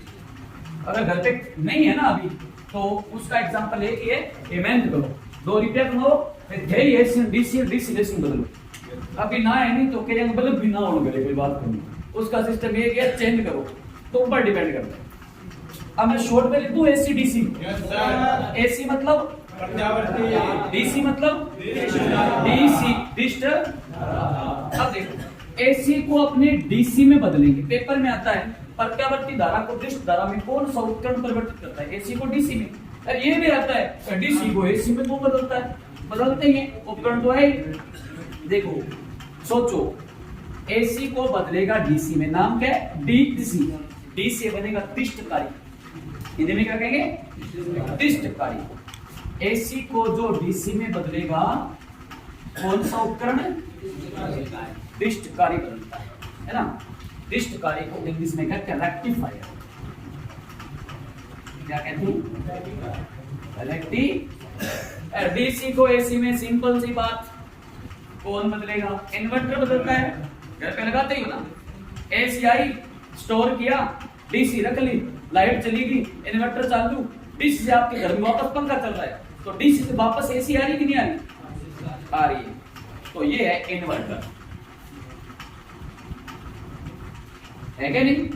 अगर घर पे नहीं है ना अभी, तो उसका एग्जांपल है कि ये मेहनत करो, 2 रुपया कमाओ, एसी डीसी डीसी डीसी बदलो। अभी ना है नहीं तो कहेंगे बल्ब भी ना होने करे, कोई बात नहीं। उसका सिस्टम ये कि चेंज करो, तो ऊपर डिपेंड करता है। अब मैं शॉर्ट में लिख दूं एसी डीसी। एसी मतलब डीसी मतलब डीसी डिस्ट। अब देखो एसी को अपने डीसी में बदलेंगे। पेपर में आता है प्रत्यावर्ती धारा को डिस्ट धारा में कौन सा उपकरण परिवर्तित करता है? एसी को डीसी में। और ये भी आता है डीसी को एसी में कौन बदलता है? बदलते हैं उपकरण तो है। देखो सोचो, एसी को बदलेगा डीसी में, नाम क्या है? डीसी। डी से बनेगा दिष्टकारी, हिंदी में क्या कहेंगे? दिष्टकारी। एसी को जो डीसी में बदलेगा कौन सा उपकरण? दिष्टकारी बदलता है ना? दिष्टकारी को इंग्लिश में कहते हैं रेक्टिफायर। क्या कहते हैं? रेक्टिफायर। डीसी को एसी में सिंपल सी बात, कौन बदलेगा? इन्वर्टर बदलता है। घर पे लगाते ही हो ना, एसी आई, स्टोर किया, डीसी रख ली, लाइट चली गई, इन्वर्टर चालू, डीसी से आपके घर में वापस पंखा चल रहा है, तो डीसी से वापस एसी आ रही कि नहीं आ रही? आ रही है। तो ये है इन्वर्टर, है क्या नहीं?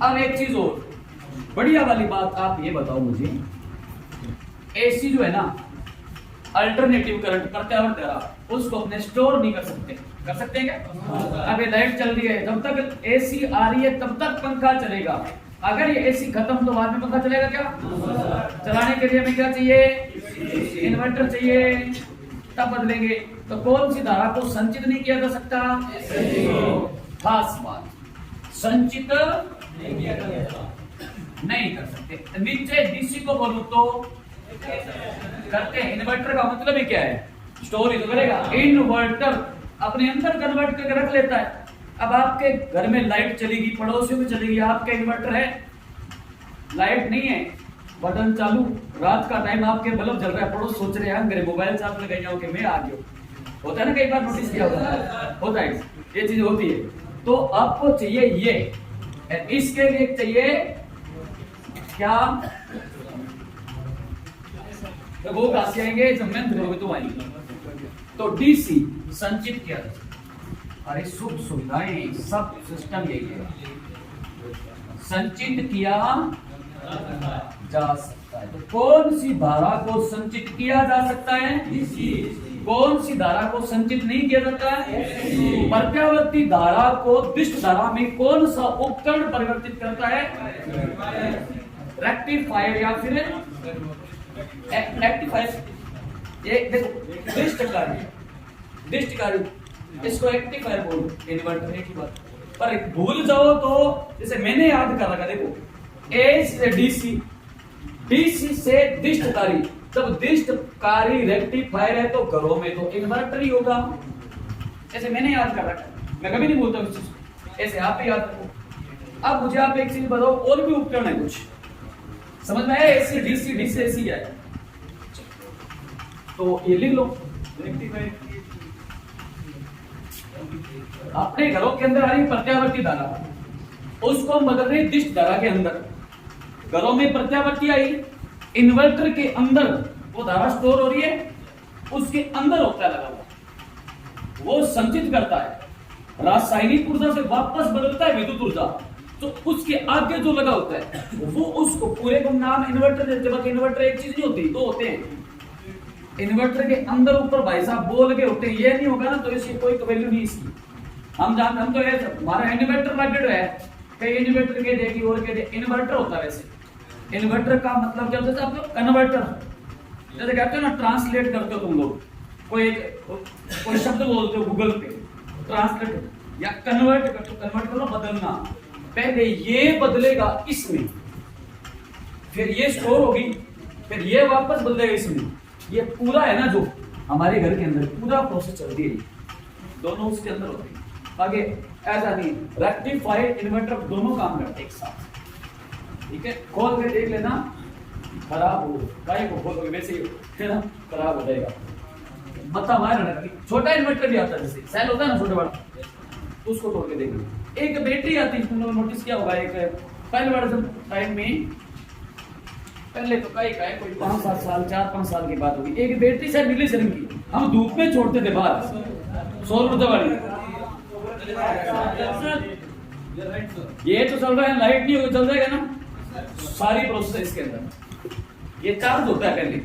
अब एक चीज और बढ़िया वाली बात, आप ये बताओ मुझे, एसी जो है ना अल्टरनेटिव करंट प्रत्यावर्ती धारा, उसको अपने स्टोर नहीं कर सकते। कर सकते हैं क्या? अब ये लाइट चल रही है, जब तक एसी आ रही है तब तक पंखा चलेगा। अगर ये एसी खत्म तो बाद में पंखा चलेगा क्या? चलाने के लिए हमें क्या चाहिए? इन्वर्टर चाहिए, तब बदलेंगे। तो कौन सी धारा को संचित नहीं किया जा सकता? खास बात, संचित नहीं कर सकते। नीचे डीसी को बोलूं तो करते हैं। इन्वर्टर का मतलब ही क्या है? स्टोर ही तो करेगा। इन्वर्टर अपने अंदर कन्वर्ट करके रख लेता है। अब आपके घर में लाइट चलेगी, पड़ोसियों में चलेगी, आपका इन्वर्टर है, लाइट नहीं है, बटन चालू, रात का टाइम आपके बल्ब जल रहा है, पड़ोस सोच रहे हैं मेरे मोबाइल चार्ज लगाई जाओ कि मैं आ गया। होता है ना, कई बार नोटिस किया होता है, ये चीज होती है। तो आपको चाहिए ये, इसके लिए चाहिए क्या? तो वो कहां से आएंगे? जब मैं करोगे तो आएंगे। तो डीसी संचित किया, अरे सुख सुविधाएं सब सिस्टम यही है, संचित किया जा सकता है। तो कौन सी धारा को संचित किया जा सकता है? डीसी। कौन सी धारा को संचित नहीं किया जाता है? प्रत्यावर्ती धारा को दिष्ट धारा में कौन सा उपकरण परिवर्तित करता है? रेक्टिफायर या फिर रेक्टिफायर। ये देखो दिष्टकारी, इसको रेक्टिफायर बोलो, इन्वर्टर है की बात। पर भूल जाओ तो जैसे मैंने याद कर रखा, देखो ए से डीसी, डीसी से दिष्टकारी, जब दिष्टकारी रेक्टिफायर है तो घरों में तो इन्वर्टर ही होगा। ऐसे मैंने याद कर रखा, मैं कभी नहीं भूलता उस चीज को, ऐसे आप ही याद रखो। अब मुझे आप एक चीज बताओ, और भी उपकरण है कुछ समझ में आया? एसी डीसी, डीसी एसी क्या है? तो ये लिख लो, अपने घरों के अंदर आ रही प्रत्यावर्ती धारा, उसको हम बदल रहे दिष्ट धारा के अंदर। घरों में प्रत्यावर्ती आई, इन्वर्टर के अंदर वो धारा स्टोर हो रही है, उसके अंदर होता है लगा हुआ, वो संचित करता है, रासायनिक ऊर्जा से वापस बदलता है विद्युत ऊर्जा। तो उसके आगे जो लगा होता है वो उसको पूरे को नाम इन्वर्टर देते हैं। इन्वर्टर एक चीज नहीं होती, दो होते हैं। इन्वर्टर के अंदर ऊपर भाई साहब बोल के होते हैं, ये नहीं होगा ना तो इसकी कोई वैल्यू नहीं इसकी। हम जानते, हम तो ये हमारा इन्वर्टर लगे है, कई इन्वर्टर के देखिए और के इन्वर्टर होता है। वैसे इन्वर्टर का मतलब क्या होता है आपको? कन्वर्टर। जैसे कहते हो ना, ट्रांसलेट करते हो तुम लोग, कोई शब्द बोलते हो गूगल पे, ट्रांसलेट या कन्वर्ट करते हो, कन्वर्ट करो बदलना, पहले ये बदलेगा इसमें, फिर ये स्टोर होगी, फिर ये वापस बदलेगा इसमें। ये पूरा है ना जो हमारे घर के अंदर पूरा प्रोसेस चल रही है, दोनों उसके अंदर होते हैं। आगे ऐसा नहीं, रेक्टिफाइड इन्वर्टर दोनों काम करते एक साथ, ठीक है। खोल के देख लेना, खराब हो गाय को खोलोगे वैसे ही है ना, खराब हो जाएगा। बता मार, छोटा इन्वर्टर भी आता है, जैसे सेल होता है ना छोटा बड़ा, उसको तोड़ के देखिए। एक बैटरी आती है, तुम लोग नोटिस किया होगा, एक पहले वर्जन टाइम में, पहले तो कई कोई 5-7 साल 4-5 साल की बात होगी, एक बैटरी शायद नीले रंग की, हम धूप में छोड़ते थे बाहर, 100 रुपए वाली। ये तो चल रहा है, लाइट नहीं होगी चल जाएगा ना, सारी प्रोसेस इसके अंदर, ये चार्ज होता है पहले,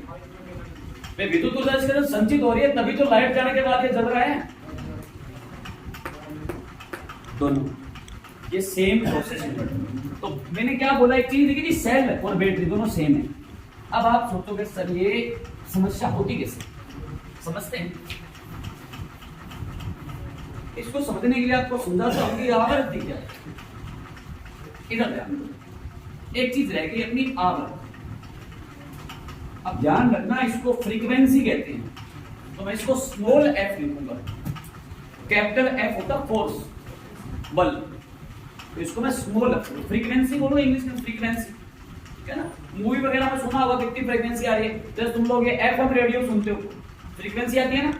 विद्युत ऊर्जा इसके अंदर संचित हो रही है, तभी तो लाइट जाने के बाद ये जल रहा है। दोनों ये सेम प्रोसेस है। तो मैंने क्या बोला, एक चीज देखिए, सेल और बैटरी दोनों सेम है। अब आप सोचोगे सर ये समस्या होती कैसे, समझते हैं? इसको समझने के लिए आपको समझाता हूं कि आवृत्ति क्या है। इधर ध्यान दो, एक चीज रह गई अपनी आवृत्ति। अब ध्यान रखना, इसको फ्रीक्वेंसी कहते हैं, तो मैं इसको स्मॉल एफ लिखूंगा, कैपिटल एफ होता फोर्स, बल, तो इसको मैं स्मॉल फ्रीक्वेंसी बोलो, इंग्लिश में फ्रीक्वेंसी, ठीक है ना। मूवी वगैरह में सुना होगा कितनी फ्रीक्वेंसी आ रही है, जैसे तुम लोग ये एफएम रेडियो सुनते हो, फ्रीक्वेंसी आती है ना,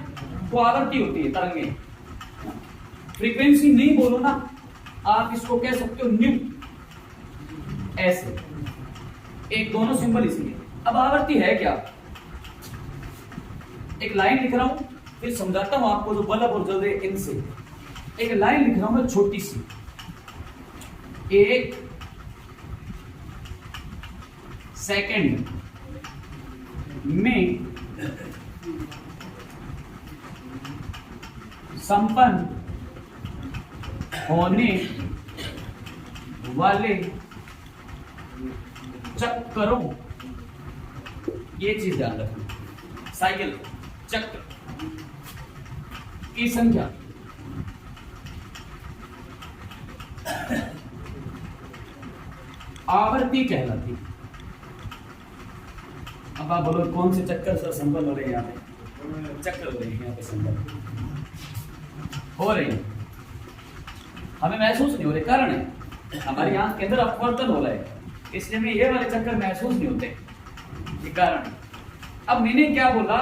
वो आवृत्ति होती है, तरंगे। फ्रीक्वेंसी नहीं बोलो ना, आप इसको कह सकते हो न्यू, ऐसे एक दोनों सिंबल इसलिए। अब आवृत्ति है क्या, एक लाइन लिख रहा हूं, फिर समझाता हूं आपको, जो बल्ब और जल रहे इनसे। एक लाइन लिख रहा हूं मैं छोटी सी, एक सेकंड में संपन्न होने वाले चक्करों, ये चीज ध्यान रखना, साइकिल चक्र की संख्या आवर्ती कहलाती। अब आप बोलो कौन से चक्कर सर संपन्न हो रहे हैं, यहाँ पे चक्कर हो रहे हैं, यहाँ पे संपन्न हो रहे हैं, हमें महसूस नहीं हो रहे, कारण है हमारी आंख के अंदर अपवर्तन हो रहा है, इसलिए हमें ये वाले चक्कर महसूस नहीं होते, ये कारण। अब मैंने क्या बोला,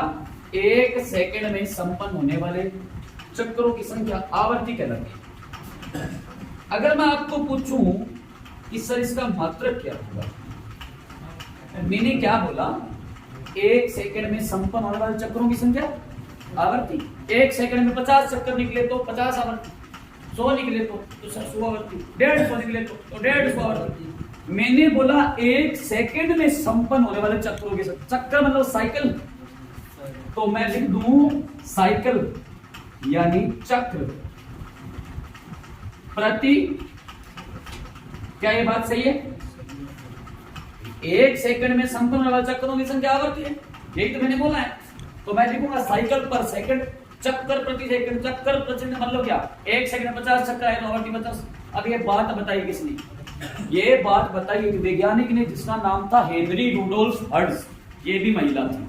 एक सेकंड में संपन्न होने वाले चक्करों की संख्या आवर्ती कहलाती है। अगर मैं आपको पूछूं कि सर इसका मात्रक क्या होगा, मैंने क्या बोला, एक सेकंड में संपन्न होने वाले चक्करों की संख्या आवर्ती। एक सेकंड में 50 चक्कर निकले तो 50 आवर्ती, 100 निकले तो 100 आवर्ती, 150 निकले तो 150 आवर्ती। मैंने बोला एक सेकंड में संपन्न होने वाले चक्करों की संख्या, चक्कर मतलब साइकिल, तो मैं लिख दूं साइकिल यानी चक्र प्रति, क्या ये बात सही है? एक सेकंड में संपन्न होने वाले चक्करों की संख्या आवर्ती है, यही तो मैंने बोला है। तो मैं लिखूंगा साइकिल पर सेकंड, चक्कर प्रति सेकंड, चक्कर प्रति मतलब क्या, एक सेकंड 50 चक्कर है तो आवर्ती 50। अब ये बात बताई किसने, ये बात बताई एक वैज्ञानिक ने जिसका नाम था हेनरी रुडोल्फ हर्ट्ज, ये भी महिला थी,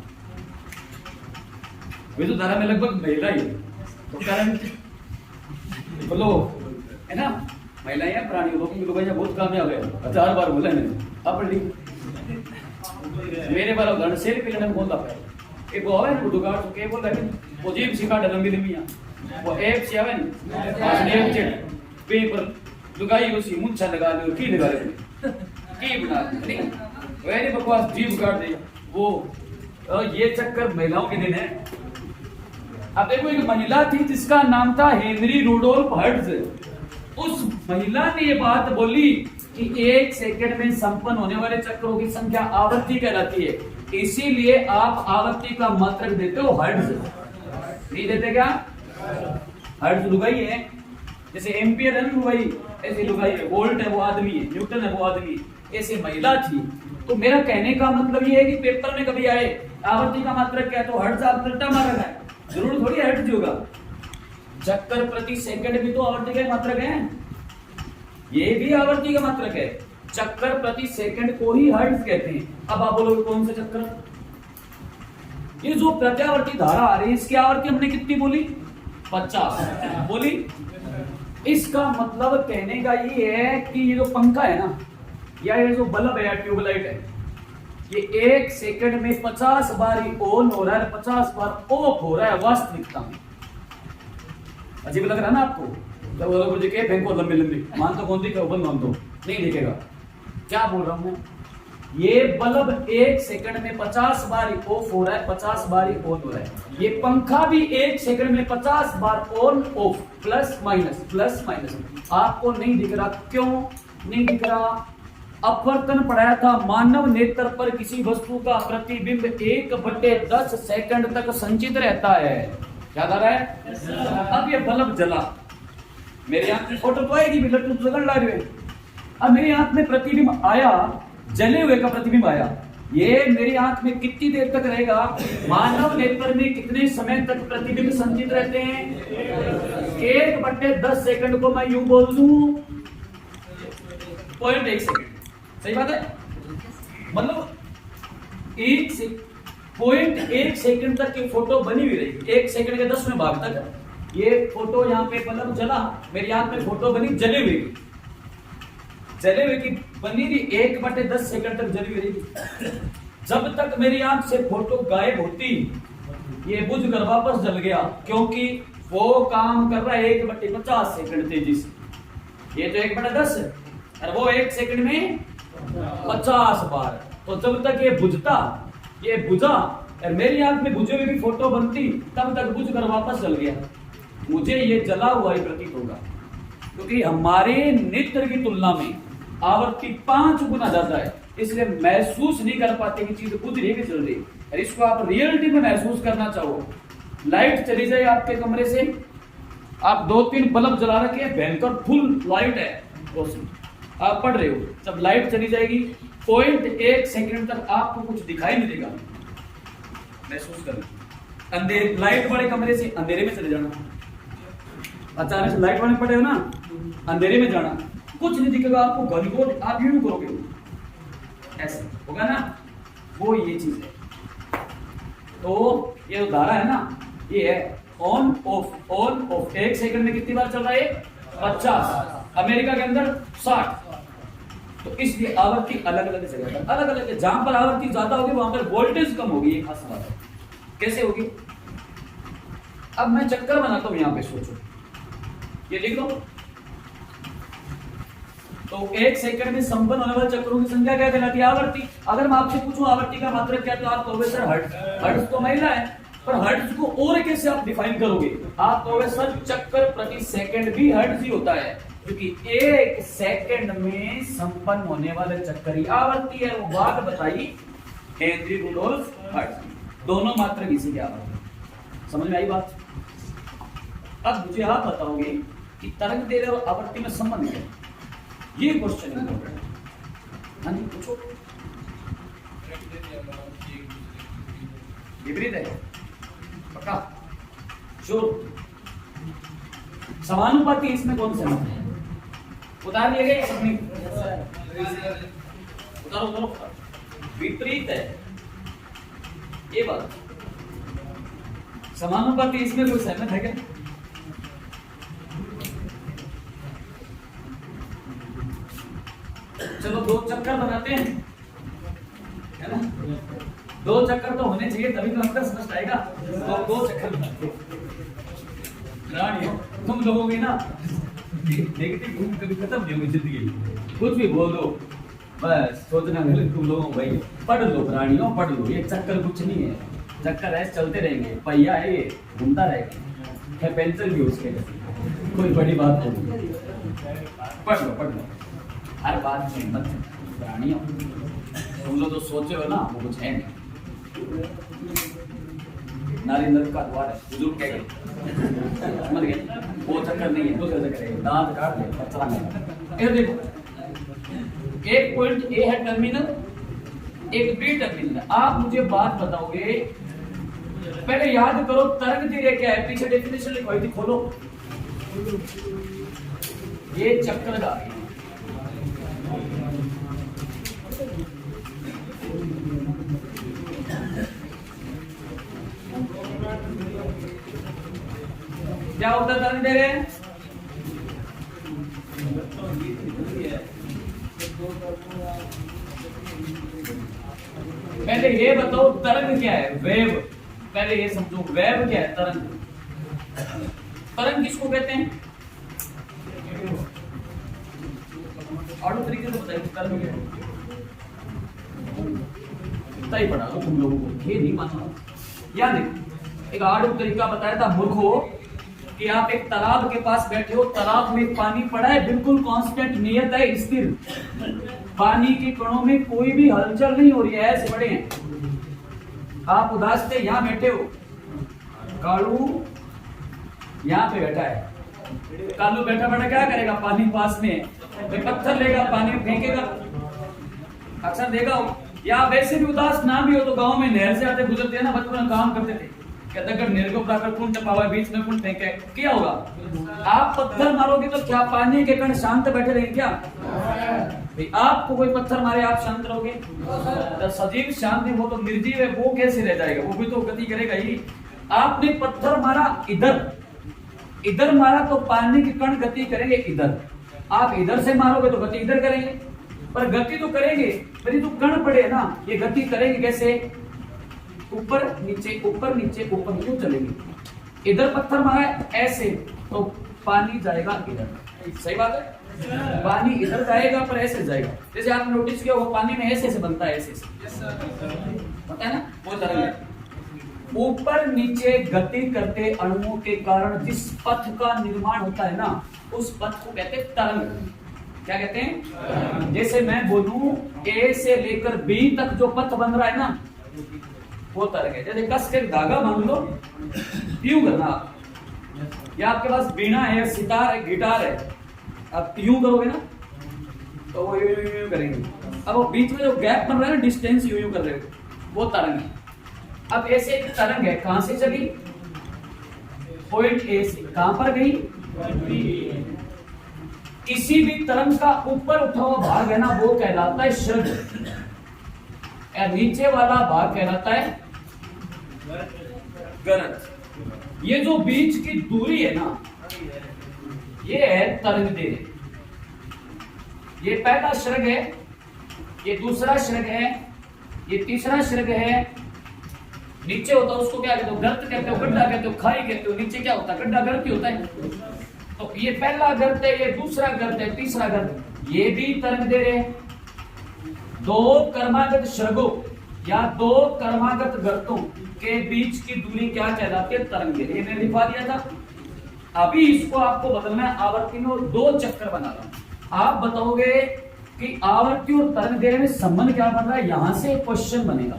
विद्युतधारा में लगभग महिला ही है, तो करंट बोलो है ना, महिलाएं या प्राणी लोग बहुत कामयाब है, 1000 बार बोला मैंने। अब मेरे बार उदाहरण शेर के लिए बोलता है, एक वो है ना दुकान तो के बोल रहे वो जीव सिखा लंबी लंबियां, वो ऐप से आवे ना ऐप चेट पेपर लुगाई उसी मुंछा लगा लो की लगा लो की बना दी, वेरी बकवास जीव काट दे वो। ये चक्कर महिलाओं के दिन है। अब देखो एक महिला थी जिसका नाम था हेनरी रुडोल्फ हर्ट्ज, उस महिला ने ये बात बोली कि एक सेकंड में संपन्न होने वाले चक्रों की संख्या आवर्ती कहलाती है, इसीलिए आप आवर्ती का मात्रक देते हो हर्ट्ज, नहीं देते क्या? हर्ट्ज लुगाई है, जैसे एम्पियर है लुगाई, ऐसी लुगाई है, वोल्ट है वो आदमी है, न्यूटन है वो आदमी, ऐसे महिला थी। तो मेरा कहने का मतलब ये है कि पेपर में कभी आए आवर्ती का मात्रक क्या है तो हर्ट्ज आप उल्टा मारा है, जरूर थोड़ी हर्ट्ज होगा। चक्कर प्रति सेकंड भी तो आवर्ती का मात्रक है, ये भी आवर्ती का मात्रक है। चक्कर प्रति सेकंड को ही हर्ट्ज कहते हैं। अब आप बोलोगे कौन सा चक्कर? ये जो प्रत्यावर्ती धारा आ रही है इसकी आवर्ती हमने कितनी बोली? 50 बोली। इसका मतलब कहने का ये है कि ये जो पंखा है ना या ये जो बल्ब है या ट्यूबलाइट है, ये 1 सेकंड में 50 बार ही ऑन हो रहा है, 50 बार ऑफ हो रहा है वास्तविकता में। अजीब लग रहा है ना आपको? तो दिखे बैंक लंबी लंबी मान तो कौन दिखे मान तो नहीं दिखेगा। क्या बोल रहा हूं मैं? ये बल्ब 1 सेकंड में 50 बार ही ऑफ हो रहा है, 50 बार ही ऑन हो रहा है। ये पंखा भी 1 सेकंड में 50 बार ऑन ऑफ, प्लस माइनस। आपको नहीं दिख रहा, क्यों नहीं दिख रहा? अपवर्तन पढ़ाया था, मानव नेत्र पर किसी वस्तु का प्रतिबिंब 1/10 सेकंड तक संचित रहता है। याद आ रहा है? अब ये बल्ब जला, मेरे आंख में फोटो तो आएगी, लट्टू तो जगन लग रहे। अब मेरी आंख में प्रतिबिंब आया, जले हुए का प्रतिबिंब आया, ये मेरी आंख में कितनी देर तक रहेगा? मानव नेत्र में कितने समय तक प्रतिबिंब संचित रहते हैं? 1/10 सेकंड को मैं यूं बोल दूं 0.1 सेकंड। सही बात है? मतलब 0.1 सेकंड तक की फोटो बनी हुई रहेगी, 1 सेकंड के 10वें भाग तक ये फोटो यहाँ पे बल्ब जला, मेरी आंख में फोटो बनी जले हुए की बनी रही, 1/10 सेकंड तक जली हुई रहेगी। जब तक मेरी आंख से फोटो गायब होती ये बुझ कर वापस जल गया, क्योंकि वो काम कर रहा है 1/50 सेकंड तेजी से। ये तो 1/10 है और वो 1 सेकंड में 50 बार। तो जब तक ये बुझता, ये बुझा और मेरी आंख में बुझे हुए की फोटो बनती, तब तक बुझ कर वापस जल गया। मुझे ये जला हुआ ही प्रतीत होगा, क्योंकि हमारे नेत्र की तुलना में आवर्ती 5 गुना ज्यादा है, इसलिए महसूस नहीं कर पाते कि चीज बुझ रही है चल रही। और इसको आप रियलिटी में महसूस करना चाहो, लाइट चली जाए आपके कमरे से, आप 2-3 बल्ब जला रखे हैं, भयंकर फुल लाइट है रोशनी, आप पढ़ रहे हो, जब लाइट चली जाएगी 0.1 सेकंड तक आपको कुछ दिखाई नहीं देगा। महसूस करना, अंधेरे लाइट वाले कमरे से अंधेरे में चले जाना, अचानक से लाइट वाले पड़े हो ना, अंधेरे में जाना, कुछ नहीं दिखेगा आपको, घनघोर आप यूं करोगे, ऐसे होगा ना, वो ये चीज है। तो ये धारा है ना, ये है ऑन ऑफ 1 सेकंड में कितनी बार चल रहा है? 50। अमेरिका के अंदर 60। तो इसलिए आवर्ती अलग अलग जगह पर अलग अलग है। जहां पर आवर्ती ज्यादा होगी वहां पर वोल्टेज कम होगी, ये खास बात है। कैसे होगी? अब मैं चक्कर बनाता हूं, यहां पे सोचो, ये लिख लो। तो 1 सेकंड में संपन्न होने वाले चक्रों की संख्या क्या कहलाती है? आवर्ती। अगर मैं आपसे पूछूं आवर्ती का मात्रक क्या, तो आप कहोगे सर हर्ट्ज तो महिला है, पर हर्ट्ज को और कैसे आप डिफाइन करोगे? आप कहोगे सर चक्कर प्रति सेकंड भी हर्ट्ज ही होता है, क्योंकि 1 सेकंड में संपन्न होने वाले चक्कर ही आवर्ती है। वो बात बताई हेनरी रुडोल्फ हर्ट्ज, दोनों मात्रक इसी के आवर्ती। समझ में आई बात? अब मुझे आप बताओगे कि तरंग दैर्ध्य और आवर्ती में संबंध है, ये क्वेश्चन है। हाँ जी पूछो। विपरीत है पक्का? श्योर? समानुपाती इसमें कौन सा है? उतार लिए गए अपनी, उतारो। विपरीत है ये बात। समानुपाती इसमें कोई सहमत है क्या? चलो 2 चक्कर बनाते हैं, है ना? 2 चक्कर तो होने चाहिए, तभी तो अंतर समझ आएगा। तो 2 चक्कर बनाते हैं। तुम लोगों की ना नेगेटिव घूम कभी खत्म नहीं होगी जिंदगी। कुछ भी बोल दो, बस सोचना गलत तुम लोगों भाई। पढ़ लो प्राणियों, पढ़ लो, ये चक्कर कुछ नहीं है। चक्कर ऐसे चलते रहेंगे, पहिया है ये, घूमता रहेगा, है पेंसिल भी उसके, कोई बड़ी बात नहीं। पढ़ लो हर बात में मत प्राणियों, तुम लोग जो सोचे हो ना वो कुछ है नहीं। नारी नर का द्वार है, बुजुर्ग कह गए, समझ गए? वो चक्कर नहीं है, दूसरा चक्कर है, दांत काट ले, पचरा नहीं। देखो एक पॉइंट ए है टर्मिनल, एक बी टर्मिनल है। आप मुझे बात बताओगे, पहले याद करो तरंग दैर्घ्य क्या है, पीछे डेफिनेशन लिखवाई थी, खोलो। ये चक्रधारी क्या होता है तरंग दैर्घ्य? पहले ये बताओ तरंग क्या है, वेव। पहले ये समझो वेव क्या है, तरंग। तरंग किसको कहते हैं? और तरीके से बताइए तरंग क्या है। इतना ही पढ़ा दो तुम लोगों को, ये नहीं मानना। या देखो एक आड़ तरीका बताया था मूर्खों कि आप एक तालाब के पास बैठे हो, तालाब में पानी पड़ा है, बिल्कुल कांस्टेंट, नियत है, स्थिर, पानी के कणों में कोई भी हलचल नहीं हो रही है, ऐसे पड़े हैं। आप उदास थे, यहां बैठे हो, कालू यहां पे बैठा है। कालू बैठा बैठा क्या करेगा, पानी पास में है, पत्थर लेगा, पानी में फेंकेगा, अक्सर देखा हो। या वैसे भी उदास ना भी हो तो गांव में नहर से आते गुजरते हैं ना, बचपन में काम करते थे, कहते अगर नहर को उठाकर कौन टपावा बीच में कौन फेंके, क्या होगा? आप पत्थर मारोगे तो क्या पानी के कण शांत बैठे रहेंगे क्या? आपको कोई पत्थर मारे आप शांत रहोगे? तो सजीव शांत है, वो तो निर्जीव है, वो कैसे रह जाएगा? वो भी तो गति करेगा ही। आपने पत्थर मारा इधर, इधर मारा तो पानी के कण गति करेंगे इधर, आप इधर से मारोगे तो गति इधर करेंगे, पर गति तो करेंगे, पर ये तो कण पड़े ना, ये गति करेंगे कैसे? ऊपर नीचे ऊपर नीचे ऊपर, क्यों चलेंगे? इधर पत्थर मारा ऐसे तो पानी जाएगा इधर, सही बात है? पानी इधर जाएगा पर ऐसे जाएगा। जैसे आपने नोटिस किया वो पानी में ऐसे से बनता है, ऐसे पता है ना, वो तरंग है। ऊपर नीचे गति करते अणुओं के कारण जिस पथ का निर्माण होता है ना, उस पथ को कहते हैं तरंग। क्या कहते हैं? जैसे मैं बोलूं ए से लेकर बी तक जो पथ बन रहा है ना, वो तरंग है। जैसे कस के धागा बांध लो, यूं करना आप, या आपके पास बीना है, सितार है, गिटार है, आप यूं करोगे ना तो वो यूं करेंगे। अब वो बीच में जो गैप बन रहा है ना, डिस्टेंस यूं कर रहे हो, वो तरंग है। अब ऐसे एक तरंग है, कहां से चली? पॉइंट ए से, कहां पर गई? किसी भी तरंग का ऊपर उठा हुआ भाग है ना, वो कहलाता है श्रग, और नीचे वाला भाग कहलाता है गरज। ये जो बीच की दूरी है ना, ये है तरंग दैर्घ्य। ये पहला श्रग है, ये दूसरा श्रग है, ये तीसरा श्रग है। नीचे होता है उसको क्या कहते हो? गर्त कहते हो, गड्ढा कहते हो, खाई कहते हो। नीचे क्या होता है? गड्ढा, गर्त ही होता है। तो ये पहला गर्त है, ये दूसरा गर्त है, तीसरा गर्त, ये भी तरंग दैर्घ्य है। दो कर्मागत श्रगों या दो कर्मागत गर्तों के बीच की दूरी क्या कहलाती है? तरंग दैर्घ्य। ये मैंने लिखवा दिया था। अभी इसको आपको बदलना है, आवर्ती में और दो चक्कर बना रहा हूं। आप बताओगे कि आवर्ती और तरंग दैर्घ्य में संबंध क्या बन रहा है? यहां से क्वेश्चन बनेगा,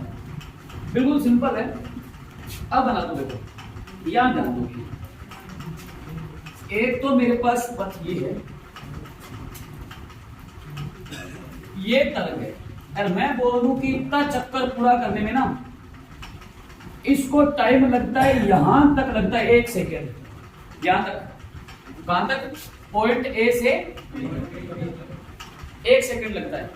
बिल्कुल सिंपल है। अब बना दो, देखो यहां ध्यान दो। एक तो मेरे पास पथ ये है, ये तरंग है, और मैं बोलूं कि इतना चक्कर पूरा करने में ना इसको टाइम लगता है, यहां तक लगता है 1 सेकेंड। यहां तक, कहां तक? पॉइंट ए से 1 सेकेंड लगता है।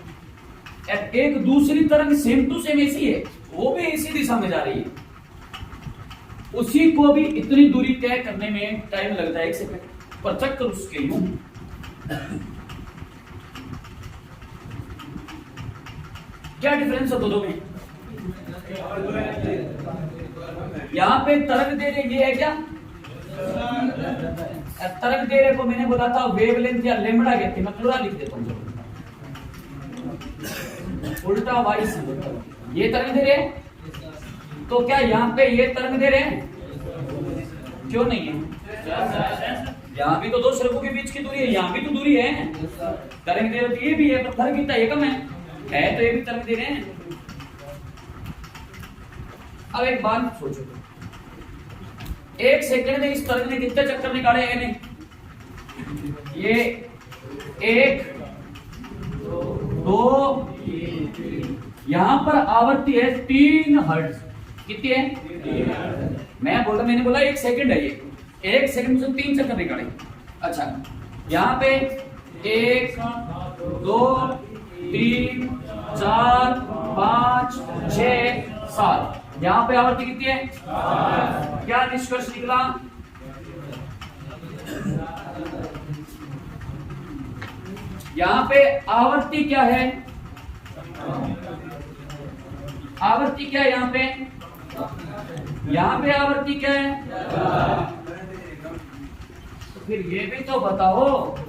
एक दूसरी तरंग सेम टू सेम ऐसी है, वो भी इसी दिशा में जा रही है, उसी को भी इतनी दूरी तय करने में टाइम लगता है 1 सेकेंड, पर चक्कर उसके यूं। क्या डिफरेंस है दोनों में? यहां पे तरंग दैर्घ्य ये है क्या? तरंग दैर्घ्य को मैंने बोला था वेवलेंथ या लेमड़ा कहते हैं, मैं पूरा लिख देता हूं, उल्टा वाई से। ये तरंग दैर्घ्य है, तो क्या यहाँ पे ये तरंग दैर्घ्य है? क्यों नहीं है? यहाँ भी तो दो श्रगों के बीच की दूरी है, यहाँ भी तो दूरी है। तरंग दैर्घ्य तो ये भी है, पर फर्क कितना है? कम है तो ये भी तरंग दैर्घ्य है। अब एक बात सोचो, 1 सेकंड में इस तरंग ने कितने चक्कर निकाले हैं? नहीं, ये 1 2 2, यहां पर आवृत्ति है 3 हर्ट्ज। कितनी है? मैंने बोला 1 सेकंड है, ये 1 सेकंड से 3 चक्कर निकाले। अच्छा, यहां पे 1 2 3 4 5 6 7, यहां पे आवृत्ति कितनी है? क्या निष्कर्ष निकला? यहां पे आवृत्ति क्या है? आवृत्ति क्या है यहां पे? यहां पे आवृत्ति क्या है? तो फिर ये भी तो बताओ,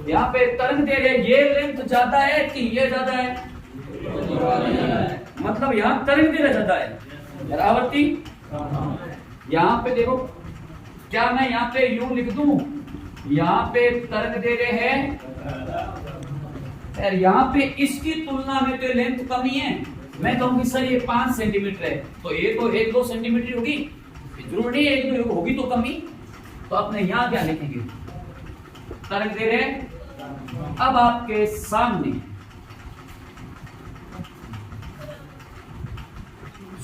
यहां पे तरंग दे रहे, ये लेंथ ज्यादा है कि ये ज्यादा है? मतलब यहां तरंग दे रहे ज्यादा है, आवृत्ति। यहां पे देखो, क्या मैं यहां पे यूं लिख दूं, यहां पे तरंग दे रहे हैं, यहाँ पे इसकी तुलना में तो लेंथ कम ही है। मैं कहूंगी सर ये 5 सेंटीमीटर है, तो ये तो 1-2 सेंटीमीटर होगी, जरूर नहीं 1-2 होगी तो कम ही। तो आपने यहाँ क्या लिखेंगे? तरंग दे रहे। अब आपके सामने,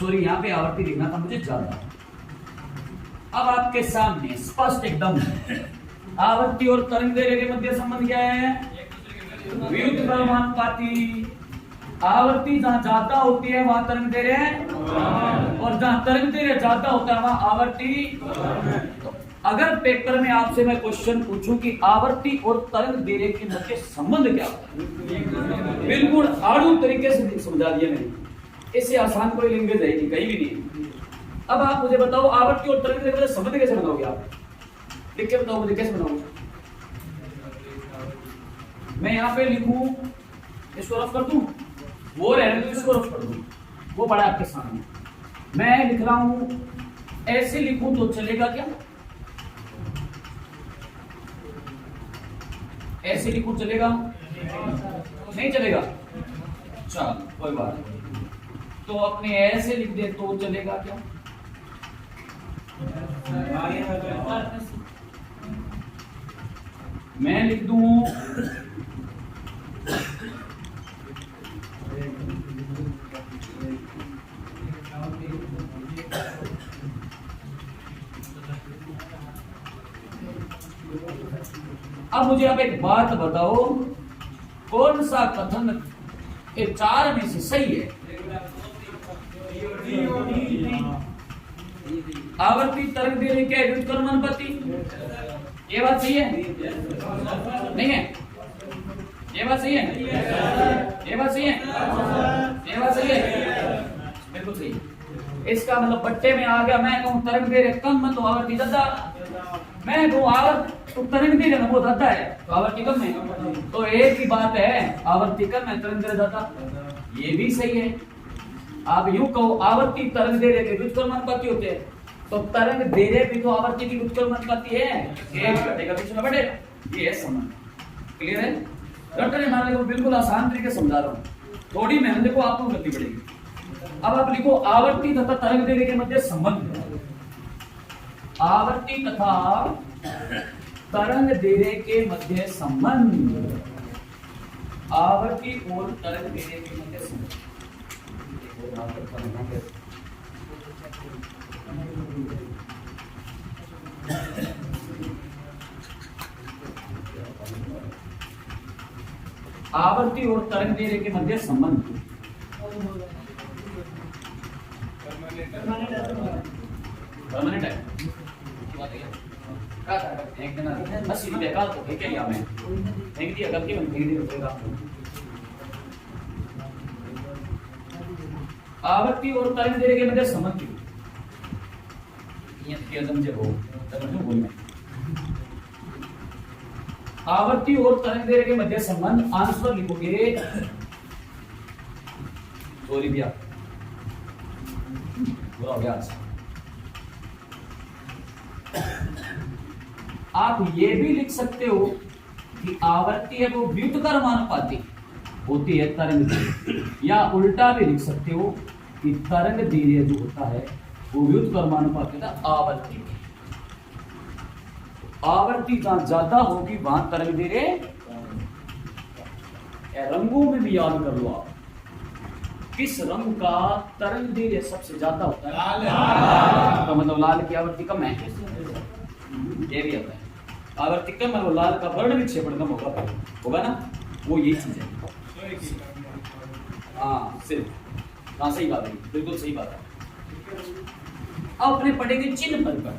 सॉरी यहाँ पे आवृत्ति लिखना था मुझे ज्यादा। अब आपके सामने स्पष्ट एकदम आवृत्ति और तरंग दे रहे के मध्य संबंध क्या है? व्युत्क्रमानुपाती। आवृत्ति जहां ज्यादा होती है वहां तरंग दे रहे हैं, और जहां तरंग दे रहे ज्यादा होता है वहां आवृत्ति। तो अगर पेपर में आपसे मैं क्वेश्चन पूछूं कि आवृत्ति और तरंग दे रहे के मध्य संबंध क्या होता है, बिल्कुल आड़ू तरीके से समझा दिया मैंने। इससे आसान कोई लैंग्वेज है नहीं, कहीं भी नहीं। अब आप मुझे बताओ आवृत्ति और तरंग दे रहे के संबंध कैसे बनाओगे? आप लिख के बताओ मुझे, कैसे बनाओगे? मैं यहाँ पे लिखूं, इसको रफ कर दूं, वो रहने दो, इसको रफ कर दूं, वो पड़ा आपके सामने। मैं लिख रहा हूं, ऐसे लिखूं तो चलेगा क्या? ऐसे लिखूं चलेगा? नहीं चलेगा? चल कोई बात नहीं, तो अपने ऐसे लिख दे तो चलेगा क्या? मैं लिख दूं अब मुझे आप एक बात बताओ, कौन सा कथन ये 4 में से सही है? आवृत्ति तरंग दे रही क्या है? व्युत्क्रमानुपाती। ये बात सही है? नहीं है? ये बात सही है? ये बात सही है? ये बात सही है? बिल्कुल सही है। इसका मतलब बट्टे में आ गया। मैं कहूं तरंग दे रहे कम तो आवृत्ति ज्यादा, मैं कहूं आवृत्ति तो तरंग दे रहे वो ज्यादा है तो आवृत्ति कम है। तो एक ही बात है, आवृत्ति कम है तरंग दे रहे ज्यादा, ये भी सही है। आप यूं कहो आवृत्ति तरंग दे रहे के व्युत्क्रमानुपाती होते हैं, तो तरंग दे रहे भी तो आवृत्ति की व्युत्क्रमानुपाती है, एक घटेगा पीछे में बढ़ेगा। ये है संबंध, क्लियर है? रटने मारने को बिल्कुल आसान तरीके से समझा रहा हूँ, थोड़ी मेहनत देखो आपको करनी पड़ेगी। अब आप लिखो आवर्ती तथा तरंग दे रहे के मध्य संबंध। आवर्ती तथा तरंग दे रहे के मध्य संबंध। आवर्ती और तरंग दे रहे के मध्य संबंध। आवर्ती और तरंग दे रहे के मध्य संबंध। परमानेंट है क्या था? एक दिन 80 रुपये का तो फेंक लिया मैं, फेंक दिया गलती में, फेंक दिया। आवर्ती और तरंग दे रहे के मध्य संबंध बोलना। आवर्ती और तरंग दे रहे के मध्य संबंध आंसर लिखोगे। सॉरी भैया बुरा हो गया। आप ये भी लिख सकते हो कि आवर्ती है वो व्युत्क्रमानुपाती होती है तरंग की, या उल्टा भी लिख सकते हो कि तरंग धीरे जो होता है वो व्युत्क्रमानुपाती था आवर्ती। आवर्ती जहां ज्यादा होगी वहां तरंग धीरे, रंगों में भी याद कर लो आप, किस रंग का तरंग दैर्घ्य सबसे ज्यादा होता है? लाल। तो मतलब लाल की आवृत्ति कम है, ये भी होता है आवृत्ति कम है, वो लाल का वर्ण विक्षेपण कम होगा ना, वो यही चीज है। हाँ सिर्फ, हाँ सही बात है, बिल्कुल सही बात है। अब अपने पढ़ेंगे चिन्ह बल पर।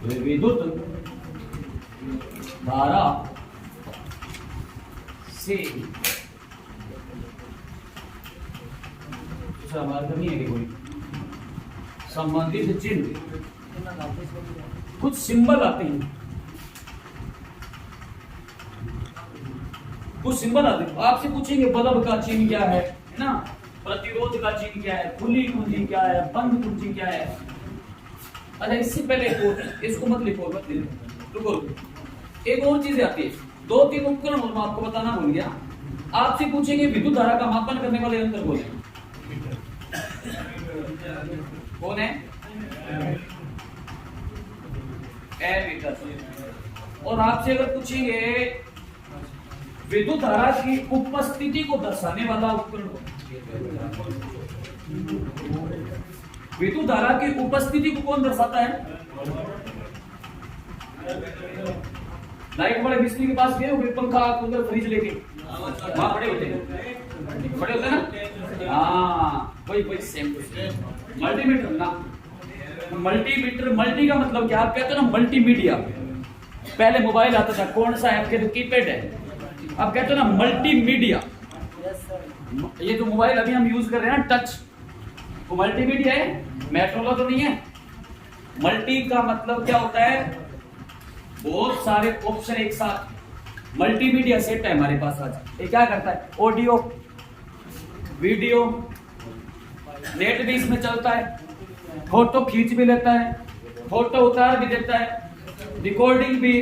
विद्युत धारा से नहीं है कि कोई संबंधित चिन्ह, कुछ सिंबल आते हैं, कुछ सिंबल आते हैं। आपसे पूछेंगे बल्ब का चिन्ह क्या है ना, प्रतिरोध का चिन्ह क्या है, खुली कुंजी क्या है, बंद कुंजी क्या है। अच्छा इससे पहले इसको मत लिखो, मत लिखो, एक और चीज आती है, 2-3 उपकरण और मैं आपको बताना भूल गया। आपसे पूछेंगे विद्युत धारा का मापन करने वाले यंत्र कौन है? एमीटर। और आपसे अगर पूछेंगे विद्युत धारा की उपस्थिति को दर्शाने वाला उपकरण, विद्युत धारा की उपस्थिति को कौन दर्शाता है? लाइट वाले मिस्त्री के पास गए हो, पंखा कूलर फ्रिज लेके, वहां बड़े होते हैं ना, हाँ वही सेम मल्टीमीटर ना। मल्टीमीटर, मल्टी का मतलब क्या? आप कहते हो ना मल्टीमीडिया, पहले मोबाइल आता था, कौन सा है आपके? तो कीपैड है, अब कहते हो ना मल्टीमीडिया। ये जो मोबाइल अभी हम यूज कर रहे हैं ना टच, वो मल्टीमीडिया है, मेट्रोला तो नहीं है। मल्टी का मतलब क्या होता है? बहुत सारे ऑप्शन एक साथ, मल्टीमीडिया सेट है हमारे पास आज। ये क्या करता है? ऑडियो, वीडियो, नेट भी इसमें चलता है, फोटो खींच भी लेता है, फोटो उतार भी देता है, रिकॉर्डिंग भी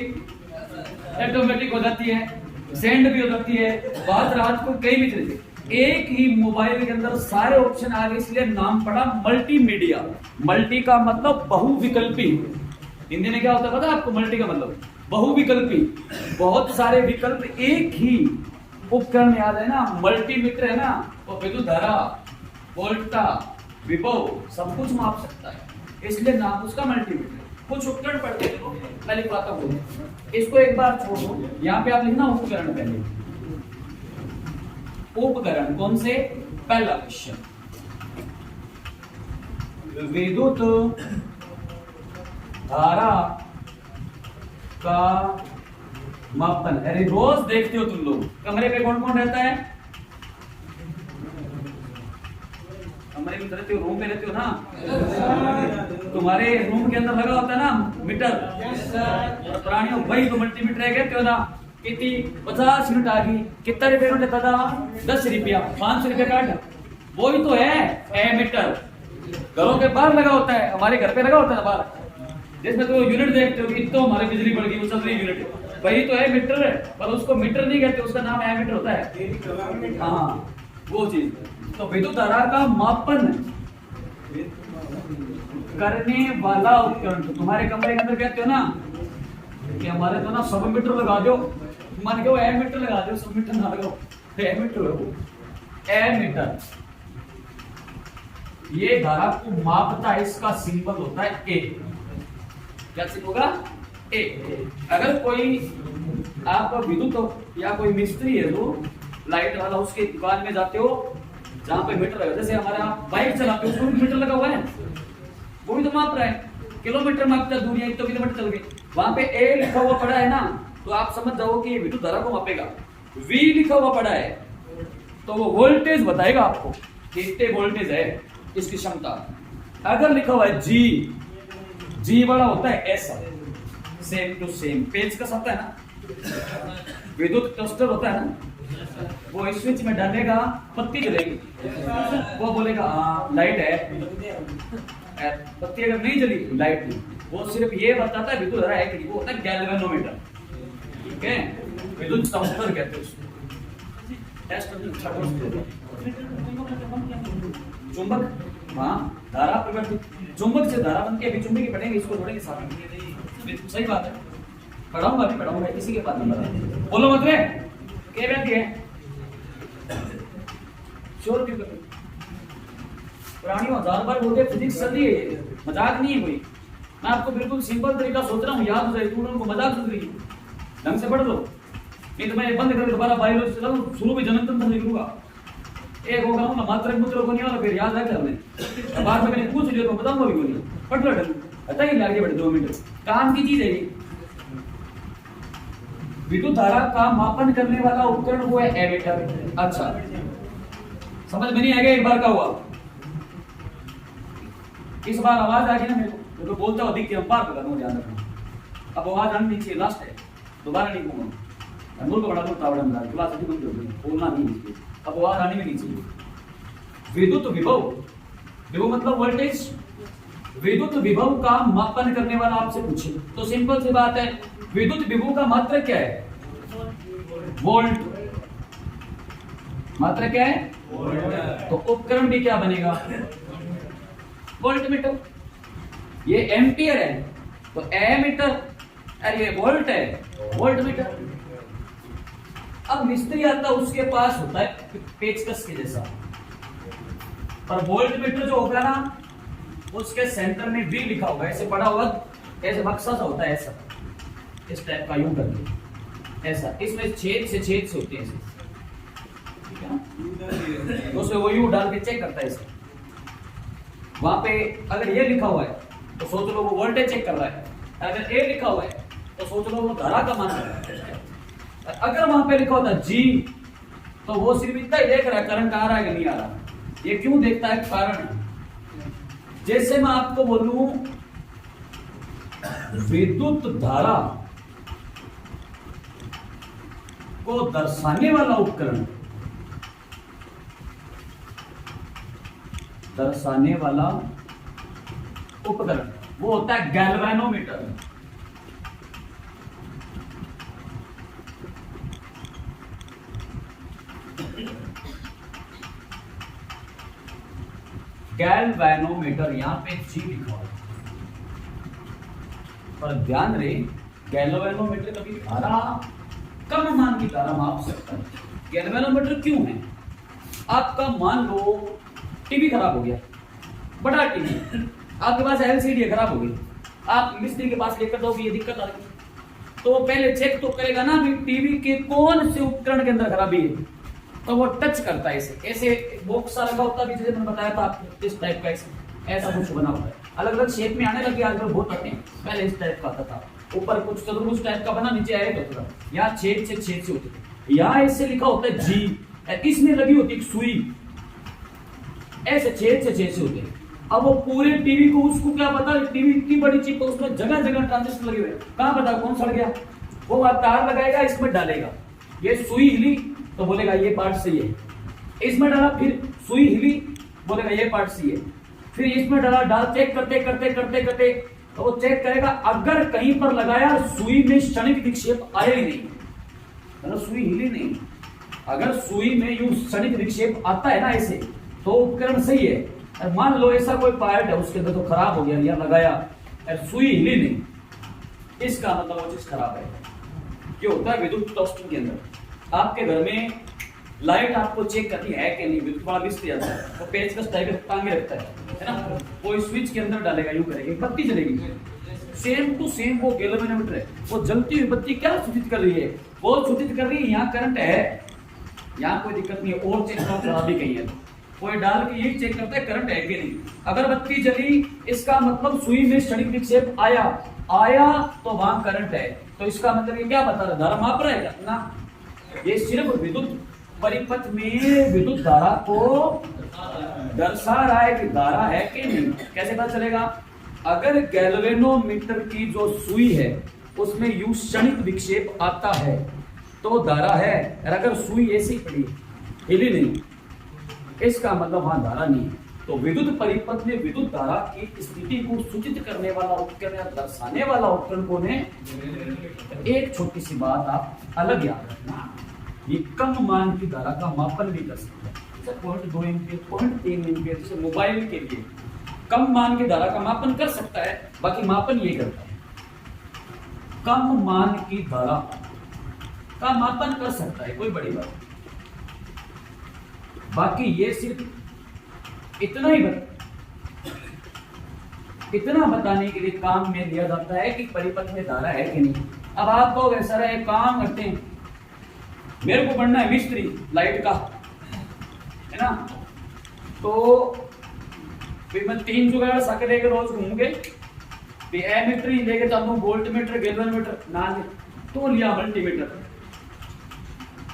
ऑटोमेटिक हो जाती है, सेंड भी हो जाती है, बात रात को कहीं भी चलती है। एक ही मोबाइल के अंदर सारे ऑप्शन आ गए, इसलिए नाम पड़ा मल्टीमीडिया। मल्टी का मतलब बहुविकल्पी, हिंदी में क्या होता है पता है आपको? मल्टी का मतलब बहुविकल्पी, बहुत सारे विकल्प एक ही उपकरण में याद है ना। मल्टीमीटर है ना, वो विद्युत धारा, वोल्टा, विभव सब कुछ माप सकता है, इसलिए नाम उसका मल्टीमीटर। कुछ उपकरण पढ़ते हैं, मैं लिखवाता हूँ, इसको एक बार छोड़ दो, यहाँ पे आप लिखना उपकरण पहले। उपकरण कौन से? पहला क्वेश्चन, विद्युत धारा का मापन। अरे रोज देखते हो तुम लोग, कमरे पे कौन कौन रहता है? कमरे में रहते हो, रूम पे रहते हो ना, तुम्हारे रूम के अंदर लगा होता है ना मीटर, और प्राणियों वही तो मल्टीमीटर है, कहते हो ना। कितनी 50 यूनिट आ गई, कितना रुपये में देता था? 10 रुपया, 500 रुपये काट, वही तो है एमीटर। घरों के बाहर लगा होता है, हमारे घर पे लगा होता है बाहर, जिसमें तो यूनिट देखते हो कि तो हमारी बिजली बढ़ गई, वो चल रही यूनिट, वही तो है मीटर है, पर उसको मीटर नहीं कहते, उसका नाम एमीटर होता है। हाँ वो चीज। तो विद्युत धारा का मापन करने वाला उपकरण, तो तुम्हारे कमरे के अंदर कहते हो ना कि हमारे तो ना सब मीटर लगा दो, मान के वो एमीटर लगा दो, सब मीटर ना लगाओ, एमीटर है वो, एमीटर। ये धारा को मापता है, इसका सिंबल होता है ए। क्या सिंबल होगा? ए। अगर कोई आपका विद्युत या कोई मिस्त्री है तो लाइट वाला, उसके दुकान में जाते हो जहां पे मीटर लगा, जैसे हमारा बाइक चलाते हो उसमें भी मीटर लगा हुआ है, वो भी तो माप रहा है, किलोमीटर मापता है, दूरियां इतना किलोमीटर चल गए, वहां पे ए लिखा हुआ पड़ा है ना, तो आप समझ जाओ कि विद्युत धारा को मापेगा। वी लिखा हुआ पड़ा है तो वो वोल्टेज बताएगा आपको कि इतने वोल्टेज है, इसकी क्षमता। अगर लिखा हुआ है जी, जी वाला होता है ऐसा, सेम टू सेम, पेज का होता है ना, विद्युत क्लस्टर होता है ना, वो स्विच में डालेगा, पत्ती जलेगी, वो बोलेगा हाँ लाइट है, पत्ती अगर नहीं जली लाइट नहीं, वो सिर्फ ये बताता है विद्युत धारा है कि नहीं, वो होता है गैल्वेनोमीटर। ठीक है, विद्युत समस्थर कहते हैं उसको। चुंबक, हाँ धारा परिवर्तित, चुंबक से धारा बन के विचुंबकी पढ़ेंगे, इसको जोड़ेंगे साथ में, सही बात है। पढ़ाऊंगा भी पढ़ाऊंगा, किसी के पास नंबर है बोलो मत रे क्या बैठ है शोर क्यों करते पुरानी 1000 बार बोलते फिजिक्स चल रही है, मजाक नहीं है कोई। मैं आपको बिल्कुल सिंपल तरीका सोच रहा हूँ, याद हो जाए, तुम को मजाक सुन रही है, ढंग से पढ़ लो, नहीं तो मैं बंद करके दोबारा बायोलॉजी चलाऊं, शुरू में जन्म तंत्र लिखूंगा, एक होगा ना मात्र मूत्र को नहीं वाला, फिर याद है हमने बाद में मैंने पूछ लिया तो बताऊंगा भी बोलिए पढ़ लो ढंग, पता ही लगे बड़े 2 मिनट काम की चीज है ये। विद्युत धारा का मापन करने वाला उपकरण वो है एमीटर। अच्छा समझ में नहीं आएगा, एक बार का हुआ, इस बार आवाज आ गई ना मेरे को, तो बोलता हुआ दिखती है, बार करूंगा, ध्यान रखना। अब आवाज आने दीजिए, लास्ट है, दोबारा नहीं कहूंगा, अनमोल को बड़ा दो तावड़ा में क्लास अभी बंद हो गई, बोलना नहीं चाहिए, अब आवाज आने में नहीं चाहिए। विद्युत विभव, विभव मतलब वोल्टेज, विद्युत विभव का मापन करने वाला आपसे पूछे तो सिंपल सी बात है, विद्युत विभव का मात्रक क्या है? वोल्ट। मात्रक क्या है? वोल्ट। तो उपकरण भी क्या बनेगा? वोल्टमीटर। ये एम्पियर है तो एमीटर, और ये वोल्ट है वोल्टमीटर। अब मिस्त्री आता उसके पास होता है पेचकस के जैसा, पर वोल्टमीटर जो होगा ना उसके सेंटर में V लिखा होगा, ऐसे पड़ा होगा, ऐसे बक्सा सा होता है, ऐसा इस टाइप का, यूं करके ऐसा, इसमें छेद से होते हैं ऐसे, ठीक है ना, तो उसमें वो यूं डाल के चेक करता है ऐसे। वहां पे अगर ये लिखा हुआ है तो सोच लो वो वोल्टेज चेक कर रहा है, अगर ए लिखा हुआ है तो सोच लो वो धारा का मान रहा है, अगर वहां पे लिखा होता G तो वो सिर्फ इतना ही देख रहा है करंट आ रहा है कि नहीं आ रहा। ये क्यों देखता है? कारण है। जैसे मैं आपको बोलूं विद्युत धारा को दर्शाने वाला उपकरण, दर्शाने वाला उपकरण वो होता है गैल्वेनोमीटर। गैल्वेनोमीटर, यहां पे G लिखा हुआ है, पर ध्यान रहे गैल्वेनोमीटर कभी धारा कम मान की धारा माप सकता है। गैल्वेनोमीटर क्यों है? आपका मान लो टीवी खराब हो गया, बड़ा टीवी आपके पास एलसीडी खराब हो गई, आप मिस्त्री के पास लेकर जाओगे, ये दिक्कत आ रही, तो पहले चेक तो करेगा ना कि टीवी के कौन से उपकरण के अंदर खराबी है, तो वो टच करता है ऐसे, ऐसे बॉक्स सा लगा होता है, जैसे मैंने बताया था आपको इस टाइप का, ऐसा कुछ बना हुआ है, अलग अलग शेप में आने लगे आजकल, बहुत आते हैं, पहले इस टाइप का आता था, ऊपर कुछ चतुर्भुज टाइप का बना, नीचे आएगा तो यहाँ छेद से होते थे, यहाँ ऐसे लिखा होता है G, इसमें लगी होती है सुई, ऐसे छेद से होते हैं। अब वो पूरे टीवी को, उसको क्या पता, टीवी इतनी बड़ी चिप है, उसमें जगह जगह ट्रांजिस्टर लगे हुए, कहां पता कौन सड़ गया, वो तार लगाएगा, इसमें डालेगा, ये सुई हिली तो बोलेगा ये पार्ट सही है, इसमें डाला फिर सुई हिली, बोलेगा ये पार्ट सही है, फिर इसमें डाल चेक करते तो वो चेक करेगा, अगर कहीं पर लगाया सुई में क्षणिक विक्षेप आया ही नहीं, मतलब सुई हिली नहीं, अगर सुई में यूं क्षणिक विक्षेप आता है ना ऐसे, तो उपकरण सही है। मान लो ऐसा कोई पार्ट है उसके अंदर तो खराब हो गया, या लगाया सुई हिली नहीं, इसका मतलब वो चीज खराब है। क्यों होता है? विद्युत टॉस्टिंग के अंदर आपके घर में लाइट आपको चेक करनी है कि नहीं, विद्युत वाला मिस्त्री आता है, वो पेचकस टाइप टांगे रखता है ना, वो स्विच के अंदर डालेगा, यूं करेगा, बत्ती जलेगी, सेम टू सेम वो गैल्वेनोमीटर है, वो जलती हुई बत्ती क्या सूचित कर रही है? वो सूचित कर रही है यहाँ करंट है, यहाँ कोई दिक्कत नहीं है, और चेक करो खराबी कहीं है, कोई डाल के यही चेक करता है करंट है कि नहीं। अगर बत्ती जली इसका मतलब सुई में क्षणिक विक्षेप आया तो वहां करंट है, तो इसका मतलब ये क्या बता रहा है? धारा माप रहा है ना, ये सिर्फ विद्युत परिपथ में विद्युत धारा को दर्शा रहा है कि धारा है कि नहीं। कैसे पता चलेगा? अगर गैल्वेनोमीटर की जो सुई है उसमें यूं क्षणिक विक्षेप आता है तो धारा है, और अगर सुई ऐसी पड़ी हिली नहीं, इसका मतलब वहां धारा नहीं है। तो विद्युत परिपथ में विद्युत धारा की स्थिति को सूचित करने वाला उपकरण या दर्शाने वाला उपकरण कौन है? एक छोटी सी बात आप अलग याद रखना, ये कम मान की धारा का मापन भी कर सकता है, जैसे 0.2 एम्पियर, 0.3 एम्पियर, जैसे मोबाइल के लिए कम मान की धारा का मापन कर सकता है, बाकी मापन ये करता है। कम मान की धारा का मापन कर सकता है, कोई बड़ी बात नहीं। बाकी ये सिर्फ इतना बताने के लिए काम में दिया जाता है कि परिपथ में धारा है कि नहीं। अब आप कहोगे सर एक काम करते हैं, मेरे को बनना है मिस्त्री लाइट का, है ना, तो फिर मैं 3 जुगाड़ साके लेकर रोज घूमूंगे, एमीटर ही लेके चलूं, वोल्ट मीटर, गैल्वन मीटर ना ले, तो लिया मल्टीमीटर।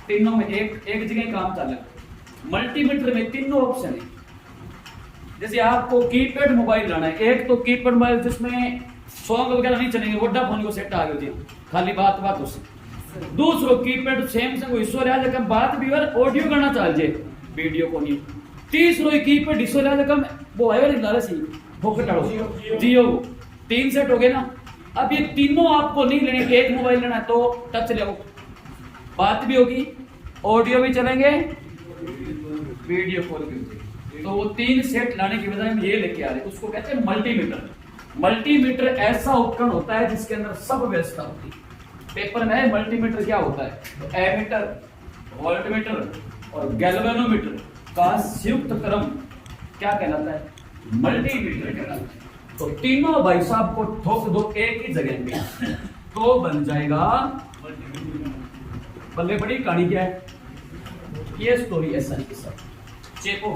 तीनों में एक जगह काम चल रहा। मल्टीमीटर में तीनों ऑप्शन है। जैसे आपको कीपैड मोबाइल लाना है, एक तो कीपैड मोबाइल जिसमें सॉन्ग वगैरह नहीं चलेंगे, वोडाफोन को सेट आ गई खाली बात उससे। दूसरो कीपैड सैमसंग हिस्सो रहा जब बात भी और ऑडियो करना चल जाए, वीडियो को नहीं। तीसरो कीपैड हिस्सो रहा जब वो है लाला सी जियो, 3 सेट हो गए ना। अब ये तीनों आपको नहीं लेने, एक मोबाइल लेना है तो टच ले, बात भी होगी, ऑडियो भी चलेंगे, वीडियो कॉल भी होगी। तो वो 3 सेट लाने की बजाय हम ये लेके आ रहे हैं, उसको कहते हैं मल्टीमीटर। मल्टीमीटर ऐसा उपकरण होता है जिसके अंदर सब व्यवस्था होती है। पेपर में है मल्टीमीटर क्या होता है, तो एमीटर, वोल्टमीटर और गैल्वेनोमीटर का संयुक्त क्रम क्या कहलाता है, मल्टीमीटर कहलाता है। तो तीनों भाई साहब को ठोक दो एक ही जगह पे तो बन जाएगा मल्टीमीटर। बल्ले बड़ी कहानी क्या है, ये स्टोरी ऐसा ही सब चेको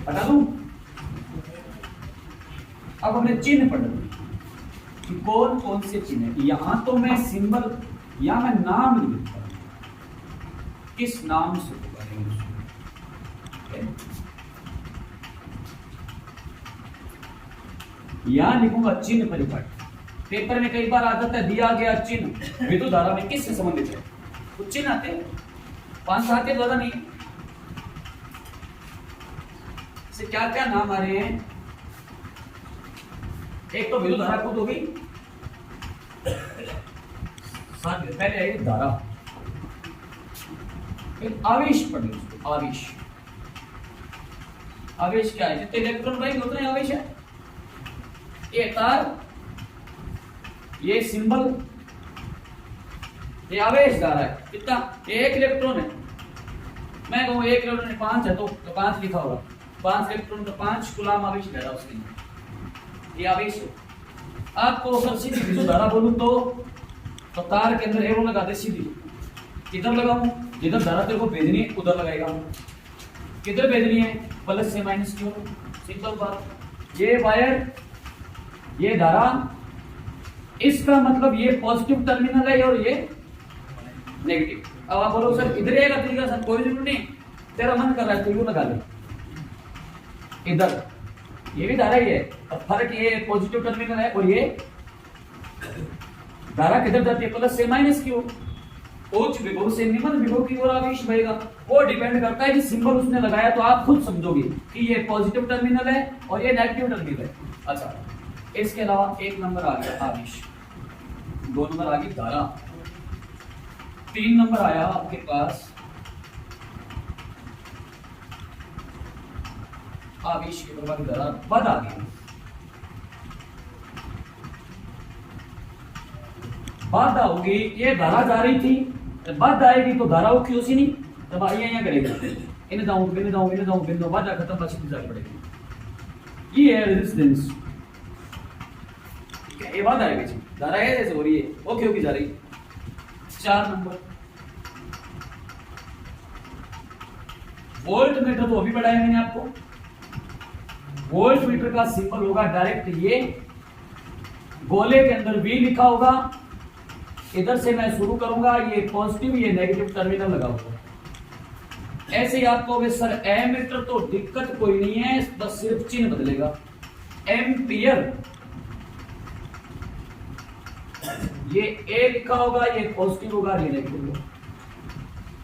हटा दूं। अब हमने चिन्ह पढ़ कि कौन कौन से चिन्ह है। यहां तो मैं सिंबल या मैं नाम लिखता हूं, किस नाम से यहां लिखूंगा चिन्ह परिपाटी। पेपर में कई बार आ जाता है दिया गया चिन्ह विद्युत धारा में किससे संबंधित है, कुछ चिन्ह आते हैं, 5 आते ज्यादा नहीं। से क्या क्या नाम आ रहे हैं, एक तो विद्युत धारा खुद होगी, पहले है धारा, फिर आवेश पढ़िए उसको। आवेश, आवेश क्या है, जितने इलेक्ट्रॉन भाई उतने आवेश है। ये तार, ये सिंबल, ये आवेश धारा है। कितना, 1 इलेक्ट्रॉन है। मैं कहूँ 1 इलेक्ट्रॉन है, 5 है तो 5 लिखा होगा, 5 इलेक्ट्रॉन तो 5 कूलम आवेश ले रहा उसके लिए, ये आवेश है। आपको सर सीधी विद्युत धारा बोलूं तो तार के अंदर एरो लगा दे सीधी, किधर लगाऊं, जिधर धारा तेरे को भेजनी है उधर लगाएगा। किधर भेजनी है, प्लस से माइनस की ओर, सिंपल बात। ये वायर, ये धारा, इसका मतलब ये पॉजिटिव टर्मिनल है और ये नेगेटिव। अब आप बोलो सर इधर आएगा तरीका, सर कोई जरूरत नहीं, तेरा मन कर रहा है तो यू लगा ले इधर, ये भी धारा ही है। अब फर्क ये पॉजिटिव टर्मिनल है और ये धारा किधर जाती है, प्लस से माइनस की ओर। उच्च विभव से निम्न विभव की ओर आवेश बहेगा। वो डिपेंड करता है कि सिंबल उसने लगाया, तो आप खुद समझोगे कि ये पॉजिटिव टर्मिनल है और ये नेगेटिव टर्मिनल है। अच्छा, इसके अलावा 1 नंबर आ गया आवेश, 2 नंबर आ गई धारा, 3 नंबर आया आपके पास आवेश के प्रभावी धारा, बद आ गई। बाधा होगी, ये धारा जा रही थी, बद आएगी तो धारा की उसी नहीं, तब आइए करेगा, इन्हें जाऊं बिन जाऊं इन्हें जाऊं बिन जाऊं, बाधा खत्म, बस जानी पड़ेगी। ये है रेजिस्टेंस, ठीक है, ये बात आएगी जी, धारा है जैसे हो रही है, ओके होगी जा रही। 4 नंबर वोल्ट मीटर, तो अभी बताया मैंने आपको। वोल्ट मीटर का सिंबल होगा डायरेक्ट ये गोले के अंदर V लिखा होगा, इधर से मैं शुरू करूंगा, ये पॉजिटिव ये नेगेटिव टर्मिनल लगा होगा। ऐसे ही आपको सर एमीटर, तो दिक्कत कोई नहीं है, बस सिर्फ चिन्ह बदलेगा। एम्पियर, ये A लिखा होगा, ये पॉजिटिव होगा, ये नेगेटिव होगा।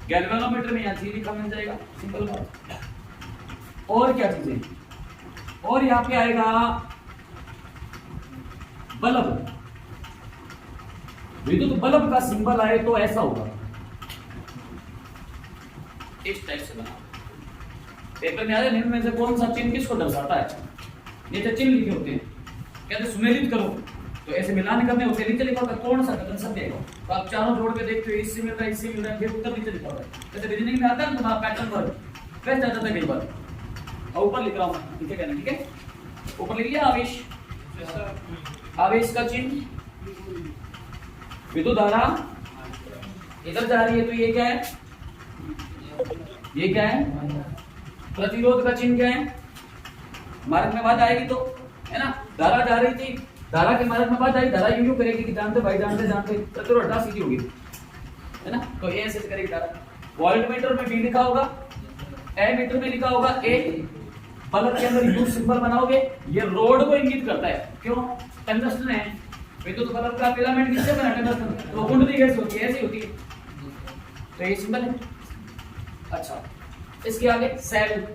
गैल्वेनोमीटर में यहां C लिखा मिल जाएगा, सिंपल बात। और क्या चीजें, और यहां पे आएगा बल्ब, विद्युत बल्ब का सिंबल आए तो ऐसा होगा, इस टाइप से बना। पेपर में आ जाए, निम्न में से कौन सा चिन्ह किसको दर्शाता है, ये तो चिन्ह लिखे होते हैं। कहते सुमेलित करो, तो ऐसे मिलान करने होते नीचे लिखा होता कौन सा कथन सत्य है, तो आप चारों जोड़ के देखते हो इससे मिल रहा है इससे मिल रहा है, फिर उत्तर नीचे लिखा होता है। जैसे रीजनिंग में आता है तुम्हारा पैटर्न वर्क कैसे जाता था कई बार, और ऊपर लिख रहा हूं मैं, ठीक है कहना, ठीक है ऊपर लिख लिया आवेश, आवेश का चिन्ह, विद्युत धारा इधर जा रही है तो ये क्या है, ये क्या है, प्रतिरोध का चिन्ह क्या है, मार्ग में बात आएगी तो है ना, धारा जा रही थी, धारा के मार्ग में बात आई, धारा यूं करेगी कि जानते भाई जानते जानते प्रतिरोध हटा सीधी होगी, है ना, तो ये ऐसे करेगी धारा। वोल्टमीटर में भी लिखा होगा, एमीटर में लिखा होगा ए, बल्ब के अंदर यू सिंबल बनाओगे, ये रोड को इंगित करता है, क्यों, टंगस्टन है, विद्युत बल्ब का फिलामेंट किससे बना, टंगस्टन, तो कुंडली कैसे होती है, ऐसी होती है, तो ये सिंबल है। अच्छा इसके आगे सेल,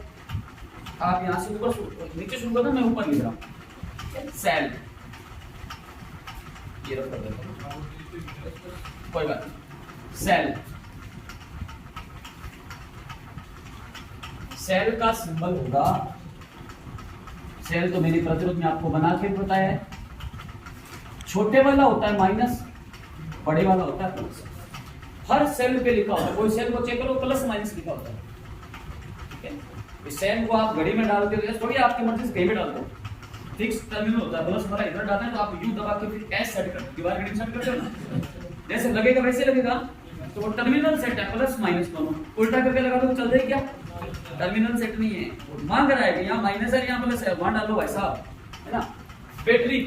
आप यहां से ऊपर नीचे शुरू करना, मैं ऊपर लिख रहा हूं, सेल ये रख कर देता हूं, कोई बात नहीं, सेल, सेल का सिंबल होगा, सेल तो मेरी प्रतिरोध में आपको बना के बताया है, छोटे वाला होता है माइनस, बड़े वाला होता है प्लस, हर सेल पे लिखा होता है, कोई सेल को चेक करो प्लस माइनस लिखा होता है, ठीक है, इस सेल को आप घड़ी में डालते हो, थोड़ी आपकी मर्जी से कहीं भी डाल दो, फिक्स टर्मिनल होता है, प्लस वाला इधर डालना है तो आप यू दबा के फिर एस सेट कर, दीवार घड़ी सेट करते हो ना, जैसे लगेगा वैसे लगेगा, तो वो टर्मिनल सेट है, प्लस माइनस दोनों, उल्टा करके लगा दो चल जाएगी क्या, टर्मिनल सेट नहीं है, मांग रहा है कि यहाँ माइनस है यहाँ प्लस है, वहां डालो भाई साहब, है ना। बैटरी,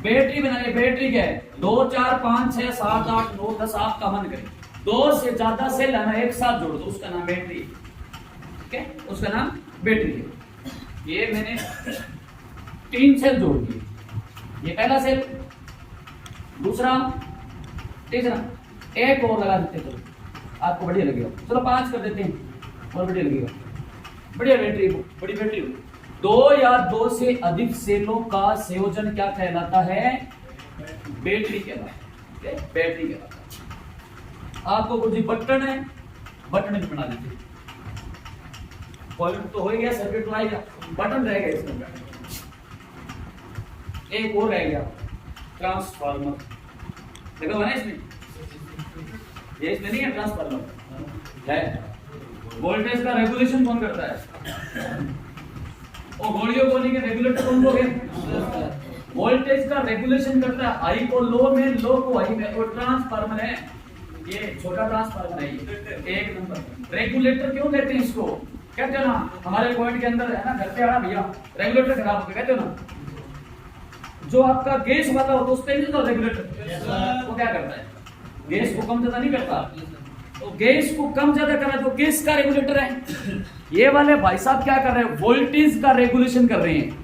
बैटरी बनाइए, बैटरी क्या है, 2 4 5 6 7 8 9 10 आपका मन करे, 2 से ज्यादा सेल है ना एक साथ जोड़ दो, उसका नाम बैटरी, ठीक है, उसका नाम बैटरी है। ये मैंने 3 सेल जोड़ दिए, ये पहला सेल, दूसरा, तीसरा, एक और लगा देते तो आपको बढ़िया लगेगा, चलो 5 कर देते हैं और बढ़िया लगेगा, बढ़िया बैटरी, बड़ी बैटरी। 2 या 2 से अधिक सेलों का संयोजन क्या कहलाता है, बैटरी कहलाता है, बैटरी कहलाता है। आपको कुछ बटन है, बटन भी बना देते, पॉइंट तो हो गया, सर्किट तो आएगा, बटन रह गया इसमें, एक और रह गया ट्रांसफार्मर, देखो है इसमें, ये इसमें नहीं है ट्रांसफार्मर है, वोल्टेज का रेगुलेशन कौन करता है, और घोड़ियों को नहीं के रेगुलेटर कौन लोग हैं, वोल्टेज का रेगुलेशन करता है, हाई को लो में, लो को हाई में, और ट्रांसफार्मर है, ये छोटा ट्रांसफार्मर है, ये 1 नंबर। रेगुलेटर क्यों कहते हैं इसको, कहते हो ना हमारे पॉइंट के अंदर है ना, घर पे आना भैया रेगुलेटर खराब हो गया, कहते हो ना, जो आपका गैस वाला होता है उस पे नहीं तो रेगुलेटर वो क्या करता है, गैस को कम ज्यादा नहीं करता, तो गैस को कम ज्यादा कर रहा है तो गैस का रेगुलेटर है। ये वाले भाई साहब क्या कर रहे हैं, वोल्टेज का रेगुलेशन कर रहे हैं।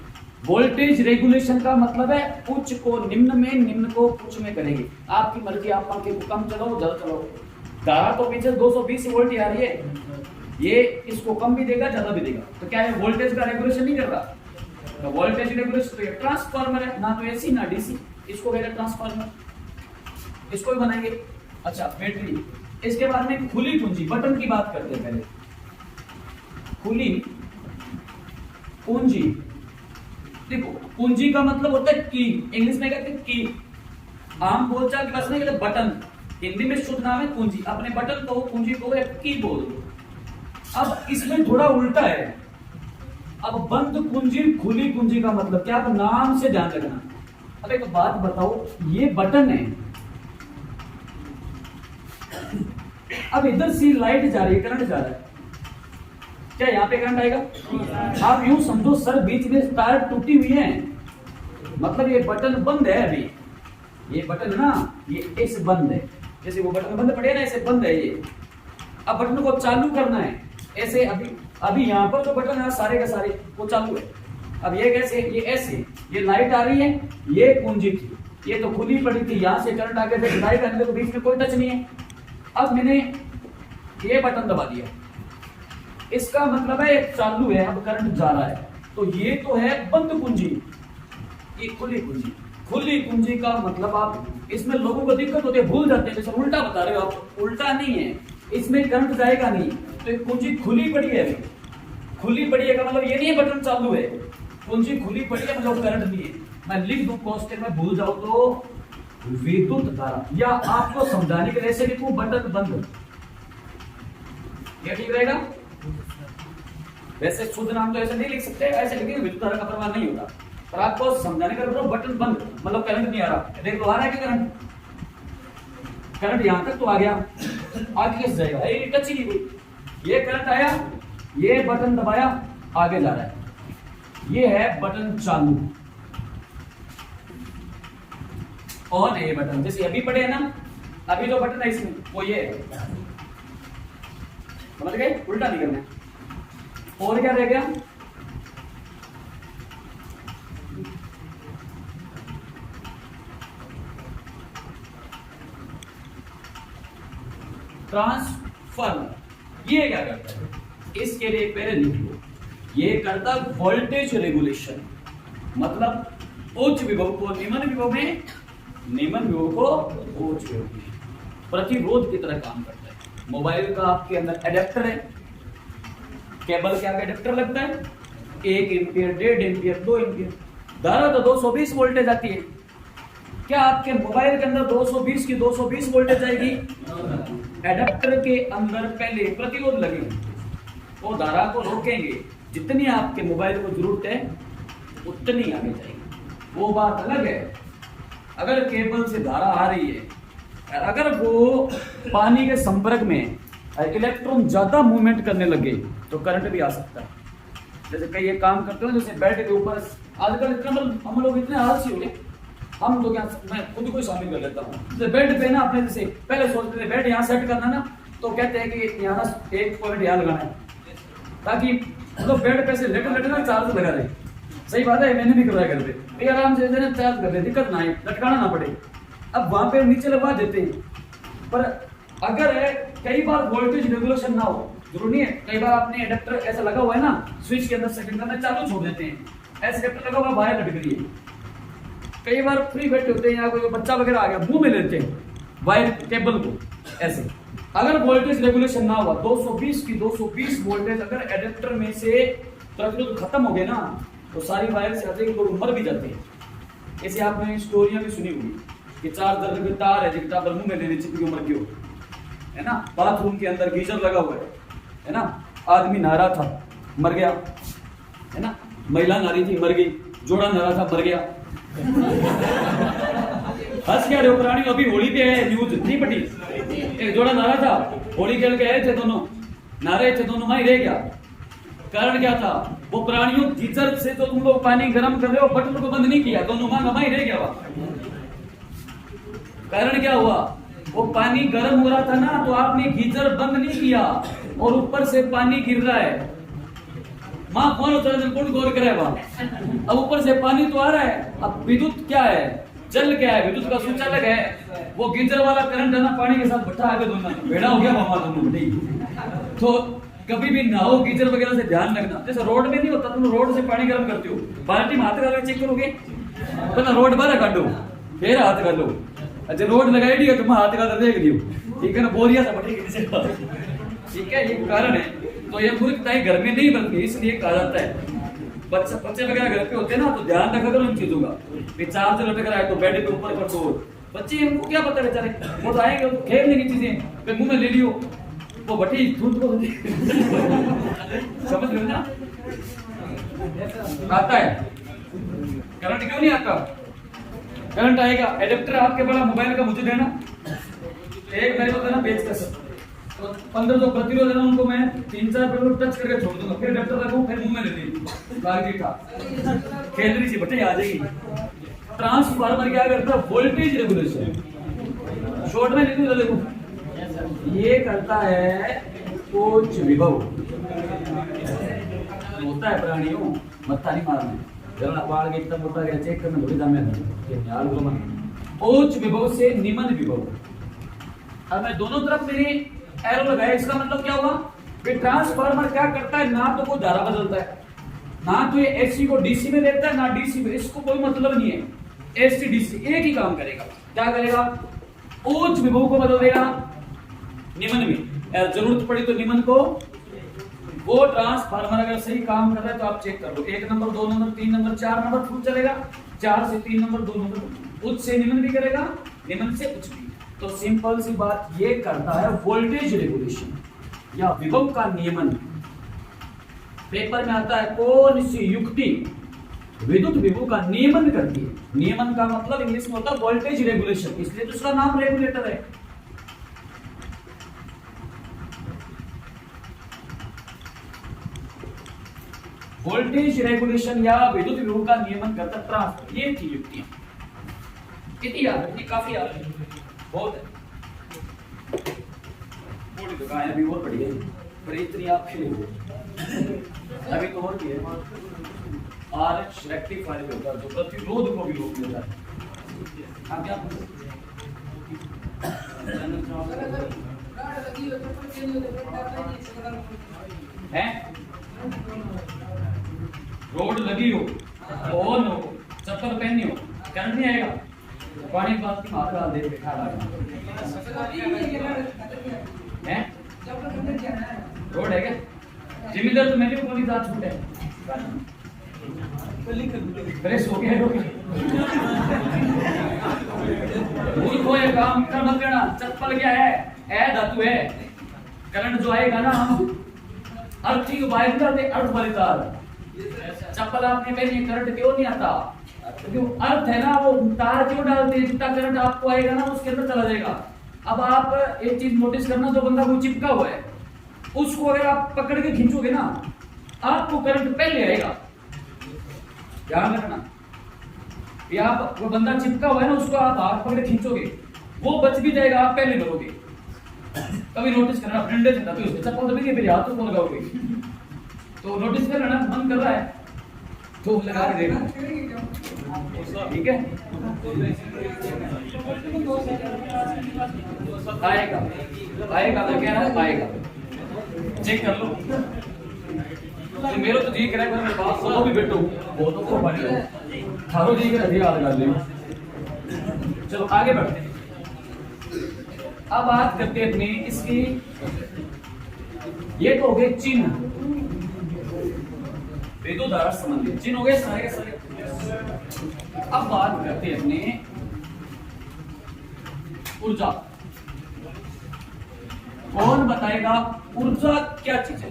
वोल्टेज रेगुलेशन का मतलब है उच्च को निम्न में, निम्न को उच्च में करेंगे, आपकी मर्जी, आप पंखे को कम चलाओ ज्यादा चलाओ, धारा तो पीछे 220 वोल्ट ही आ रही है, ये इसको कम भी देगा ज्यादा भी देगा, तो क्या है वोल्टेज का रेगुलेशन नहीं कर रहा, तो वोल्टेज रेगुलेशन तो ये ट्रांसफार्मर है, ना तो एसी ना डीसी, इसको कहते हैं ट्रांसफार्मर, इसको भी बनाएंगे। अच्छा बैटरी, इसके बाद में खुली कुंजी, बटन की बात करते हैं पहले, खुली कुंजी, देखो कुंजी का मतलब होता है की, इंग्लिश में कहते हैं की, आम बोलचाल की भाषा में कहते हैं बटन, हिंदी में शुद्ध नाम है कुंजी, अपने बटन को कुंजी को की बोल दो। अब इसमें थोड़ा उल्टा है, अब बंद कुंजी खुली कुंजी का मतलब क्या, आप नाम से ध्यान रखना। अब एक बात बताओ, ये बटन है, अब इधर से लाइट जा रही है, करंट जा रहा है, क्या यहाँ पे करंट आएगा, आप यूं समझो सर बीच में तार टूटी हुई है, मतलब ये बटन बंद है, अभी ये बटन है ना, ये ऐसे बंद है, जैसे वो बटन बंद पड़े ना ऐसे बंद है ये, अब बटन को चालू करना है ऐसे, अभी यहाँ पर जो बटन है सारे के सारे वो चालू है, अब ये कैसे, ये ऐसे, ये लाइट आ रही है, ये कुंजी थी, ये तो खुली पड़ी थी, यहाँ से करंट आके थे, लाइट आने तो बीच में कोई टच नहीं है, अब मैंने ये बटन दबा दिया, इसका मतलब है चालू है, अब करंट जा रहा है, तो ये तो है बंद कुंजी, ये खुली कुंजी। खुली कुंजी का मतलब आप, इसमें लोगों को दिक्कत होती है, भूल जाते हैं, जैसे उल्टा बता रहे हो आप, उल्टा नहीं है, इसमें करंट जाएगा नहीं, तो ये कुंजी खुली पड़ी है, खुली पड़ी है का मतलब ये नहीं है बटन चालू है, कुंजी खुली पड़ी है, मतलब करंट नहीं है, मैं लिख दूं कॉन्स्टेंट में भूल जाऊं तो विद्युत धारा, या आपको समझाने के लिए ऐसे लिखूं बटन बंद, क्या ठीक रहेगा? वैसे शुद्ध नाम तो ऐसे नहीं लिख सकते, ऐसे लिखेंगे विद्युत धारा का प्रवाह नहीं होता, पर आपको समझाने का बटन बंद, मतलब करंट नहीं आ रहा। देख लो आ रहा है क्या करंट? करंट यहां तक तो आ गया, आगे कैसे जाएगा? ये टच ही नहीं हुई, ये करंट आया, ये बटन दबाया, आगे जा रहा है, ये है बटन चालू, ऑन है ये बटन, जैसे अभी पड़े है ना, अभी जो बटन है इसमें वो ये है, समझ गए? उल्टा नहीं करना। और क्या रह गया? ट्रांसफार्मर, ये क्या करता है? इसके लिए पहले लिख लो, ये करता वोल्टेज रेगुलेशन, मतलब उच्च विभव को निम्न विभव में, निम्न विभव को उच्च विभव में, प्रतिरोध की तरह काम करता है। मोबाइल का आपके अंदर एडेप्टर है, केबल के आगे एडेप्टर लगता है, 1 एम्पियर, 1.5 एम्पियर, 2 एम्पियर, धारा तो 220 वोल्टेज आती है। क्या आपके मोबाइल के अंदर 220 की 220 वोल्टेज आएगी? एडेप्टर के अंदर पहले प्रतिरोध लगेंगे, वो धारा को रोकेंगे, जितनी आपके मोबाइल को जरूरत है उतनी आगे जाएगी। वो बात अलग है अगर केबल से धारा आ रही है, अगर वो पानी के संपर्क में इलेक्ट्रॉन ज्यादा मूवमेंट करने लगे तो करंट भी आ सकता है। जैसे कई ये काम करते हो, जैसे बेड के ऊपर आजकल इतना, हम लोग इतने आलसी हो गए, हम तो क्या, मैं खुद को शामिल कर लेता हूँ, जैसे बेड पे ना अपने, जैसे पहले सोचते थे बेड यहाँ सेट करना ना, तो कहते हैं कि यहाँ ना एक पॉइंट यहाँ लगाना है, ताकि मतलब बेड पे से लेटे लेटे ना चार्ज लगा रहे। सही बात है, मैंने भी करवाया घर पे, आराम से चार्ज कर दे, दिक्कत ना आए, लटकाना ना पड़े। अब वहां पे नीचे लगवा देते हैं, पर अगर कई बार वोल्टेज रेगुलेशन ना हो, जरूरी है, कई बार आपने एडेप्टर ऐसा लगा हुआ है ना, स्विच के अंदर सेकंड में चालू छोड़ देते हैं, ऐसे एडेप्टर लगा हुआ बाहर लटक रही है, कई बार फ्री बैठे होते हैं या कोई बच्चा वगैरह आ गया, मुंह में लेते हैं वायर केबल को ऐसे। अगर वोल्टेज रेगुलेशन ना हुआ, 220 की 220 वोल्टेज अगर एडेप्टर में से प्रतिरोध खत्म हो गया ना, तो सारी वायर से आते लोग मर भी जाते हैं। ऐसे आपने स्टोरियां भी सुनी होगी कि 4 दर्जन की तार है जितना पर मुंह में लेने चिपकी उम्र क्यों, है ना, बाथरूम के अंदर गीजर लगा हुआ है ना, आदमी नहा रहा था मर गया, है ना, महिला नहा रही थी मर गई, जोड़ा नहा रहा था मर गया। हंस क्या रहे हो प्राणी, अभी होली पे है न्यूज नहीं पटी, एक जोड़ा नहा रहा था, होली खेल के आए थे, दोनों नहा रहे थे, दोनों मां ही रह गया। कारण क्या था? वो प्राणियों गीजर से तो तुम लोग पानी गर्म कर रहे हो, बटन को बंद नहीं किया, दोनों मां गमा ही रह गया। कारण क्या हुआ? वो पानी गर्म हो रहा था ना, तो आपने गीजर बंद नहीं किया और ऊपर से पानी गिर रहा है। मां कौन होता है, कौन गौर करे वहां? अब ऊपर से पानी तो आ रहा है, अब विद्युत क्या है, जल क्या है, विद्युत का स्विच अलग है, वो गीजर वाला करंट है ना, पानी के साथ भट्टा आगे दोनों भेड़ा हो गया मामा दोनों भट्टी। तो कभी भी नहाओ गीजर वगैरह से ध्यान रखना, जैसे रोड में नहीं होता, तुम रोड से पानी गर्म करते हो, बाल्टी में हाथ डाल के चेक करोगे, पहले रोड बाहर काटो फिर हाथ कर लो। अच्छा रोड लगाई दी तुम हाथ का देख लियो, ठीक है ना, बोरिया सा भट्टी, ठीक है, ये कारण है। तो ये मूर्खताई घर में नहीं बनती, इसलिए कहा जाता है बच्चे वगैरह घर पे होते हैं ना, तो ध्यान रखा करो इन चीजों का। चार्ज लटक रहा है तो बेड के ऊपर कर दो, बच्चे इनको क्या पता बेचारे, वो तो आएंगे तो खेल लेंगे चीजें, मुंह में ले लियो, वो भट्टी धूल को समझ लो ना। आता है करंट, क्यों नहीं आता? करंट आएगा, एडेप्टर आपके बड़ा मोबाइल का मुझे देना, एक मेरे को देना बेच कर, तो 15 जो प्रतिरोध है ना उनको मैं 3-4 मिनट टच करके छोड़ दूंगा, फिर एडेप्टर लगाऊं, फिर मुंह में ले ली बागी था खेल रही थी बच्चे आ जाएगी। ट्रांसफार्मर क्या करता है? वोल्टेज रेगुलेशन, शॉर्ट में लिखूं तो देखो, ये करता है उच्च विभव, होता है प्राणियों मत्था नहीं मारना, जरा बाढ़ के इतना मोटा गया चेक करना थोड़ी दाम है, उच्च विभव से निम्न विभव। अब मैं दोनों तरफ मेरी एरो लगाया, इसका मतलब क्या हुआ? ट्रांसफार्मर क्या करता है, ना तो वो धारा बदलता है, ना तो ये एसी को डीसी में देता है, ना डीसी में, इसको कोई मतलब नहीं है। एसी डीसी एक ही काम करेगा, क्या करेगा? उच्च विभव को बदल देगा निम्न में, जरूरत पड़ी तो निम्न को वो ट्रांसफार्मर अगर सही काम कर रहा है तो आप चेक कर लो, 1 number 2 number 3 number 4 number full चलेगा, 4 से 3 नंबर 2 नंबर उच्च से निम्न भी करेगा, निम्न से उच्च भी। तो सिंपल सी बात ये करता है वोल्टेज रेगुलेशन या विभव का नियमन। पेपर में आता है कौन सी युक्ति विद्युत विभव का नियमन करती है। नियमन का मतलब इंग्लिश में होता है वोल्टेज रेगुलेशन, इसलिए तो उसका नाम रेगुलेटर है। वोल्टेज रेगुलेशन या विद्युत विभव का नियमन करता ट्रांसफर, ये थी युक्तियां। कितनी याद है? काफी याद है, बहुत है। थोड़ी तो अभी और पड़ी है, पर इतनी आप खेले अभी तो और भी है। आरएच रेक्टिफायर होता है जो प्रतिरोध को भी रोक देता है। आप क्या है? रोड लगी हो, ऑन हो, चप्पल पहनी हो, करंट नहीं आएगा। पानी बात की मात्रा दे बैठा है। रोड है क्या? जिम्मेदार तो मैंने कोई दांत छूटे प्रेस हो गया कोई काम कर मत करना। चप्पल क्या है? धातु है। करंट जो आएगा ना, हम अर्थी को बाहर करते अर्थ वाली तार। चप्पल आपने पहनी, करंट क्यों नहीं आता? क्यों अर्थ है ना, वो तार क्यों डालते हैं? जितना करंट आपको आएगा ना उसके अंदर चला जाएगा। अब आप एक चीज नोटिस करना, जो बंदा को चिपका हुआ है उसको अगर आप पकड़ के खींचोगे ना, आपको करंट पहले आएगा। ध्यान रखना, ये आप वो बंदा चिपका हुआ है ना, उसको आप हाथ पकड़ के खींचोगे, वो बच भी जाएगा, आप पहले करोगे। कभी नोटिस करना, डंडे से तभी उसके चप्पल दबेगी, फिर हाथ को लगाओगे। तो नोटिस कर लेना, मन कर रहा है तो लगा के देखना, ठीक है? आएगा आएगा तो क्या है? आएगा, चेक कर लो। तो मेरे तो ठीक है, मेरे पास सोलो भी बैठो, बहुतों को पानी लो, थारो जी के अधिक याद कर ले। चलो आगे बढ़ते हैं। अब बात करते हैं अपनी इसकी, ये तो हो गए चिन्ह, विद्युत धारा संबंधित चिन्ह हो गए सारे सारे। अब बात करते हैं अपने ऊर्जा। कौन बताएगा ऊर्जा क्या चीज है?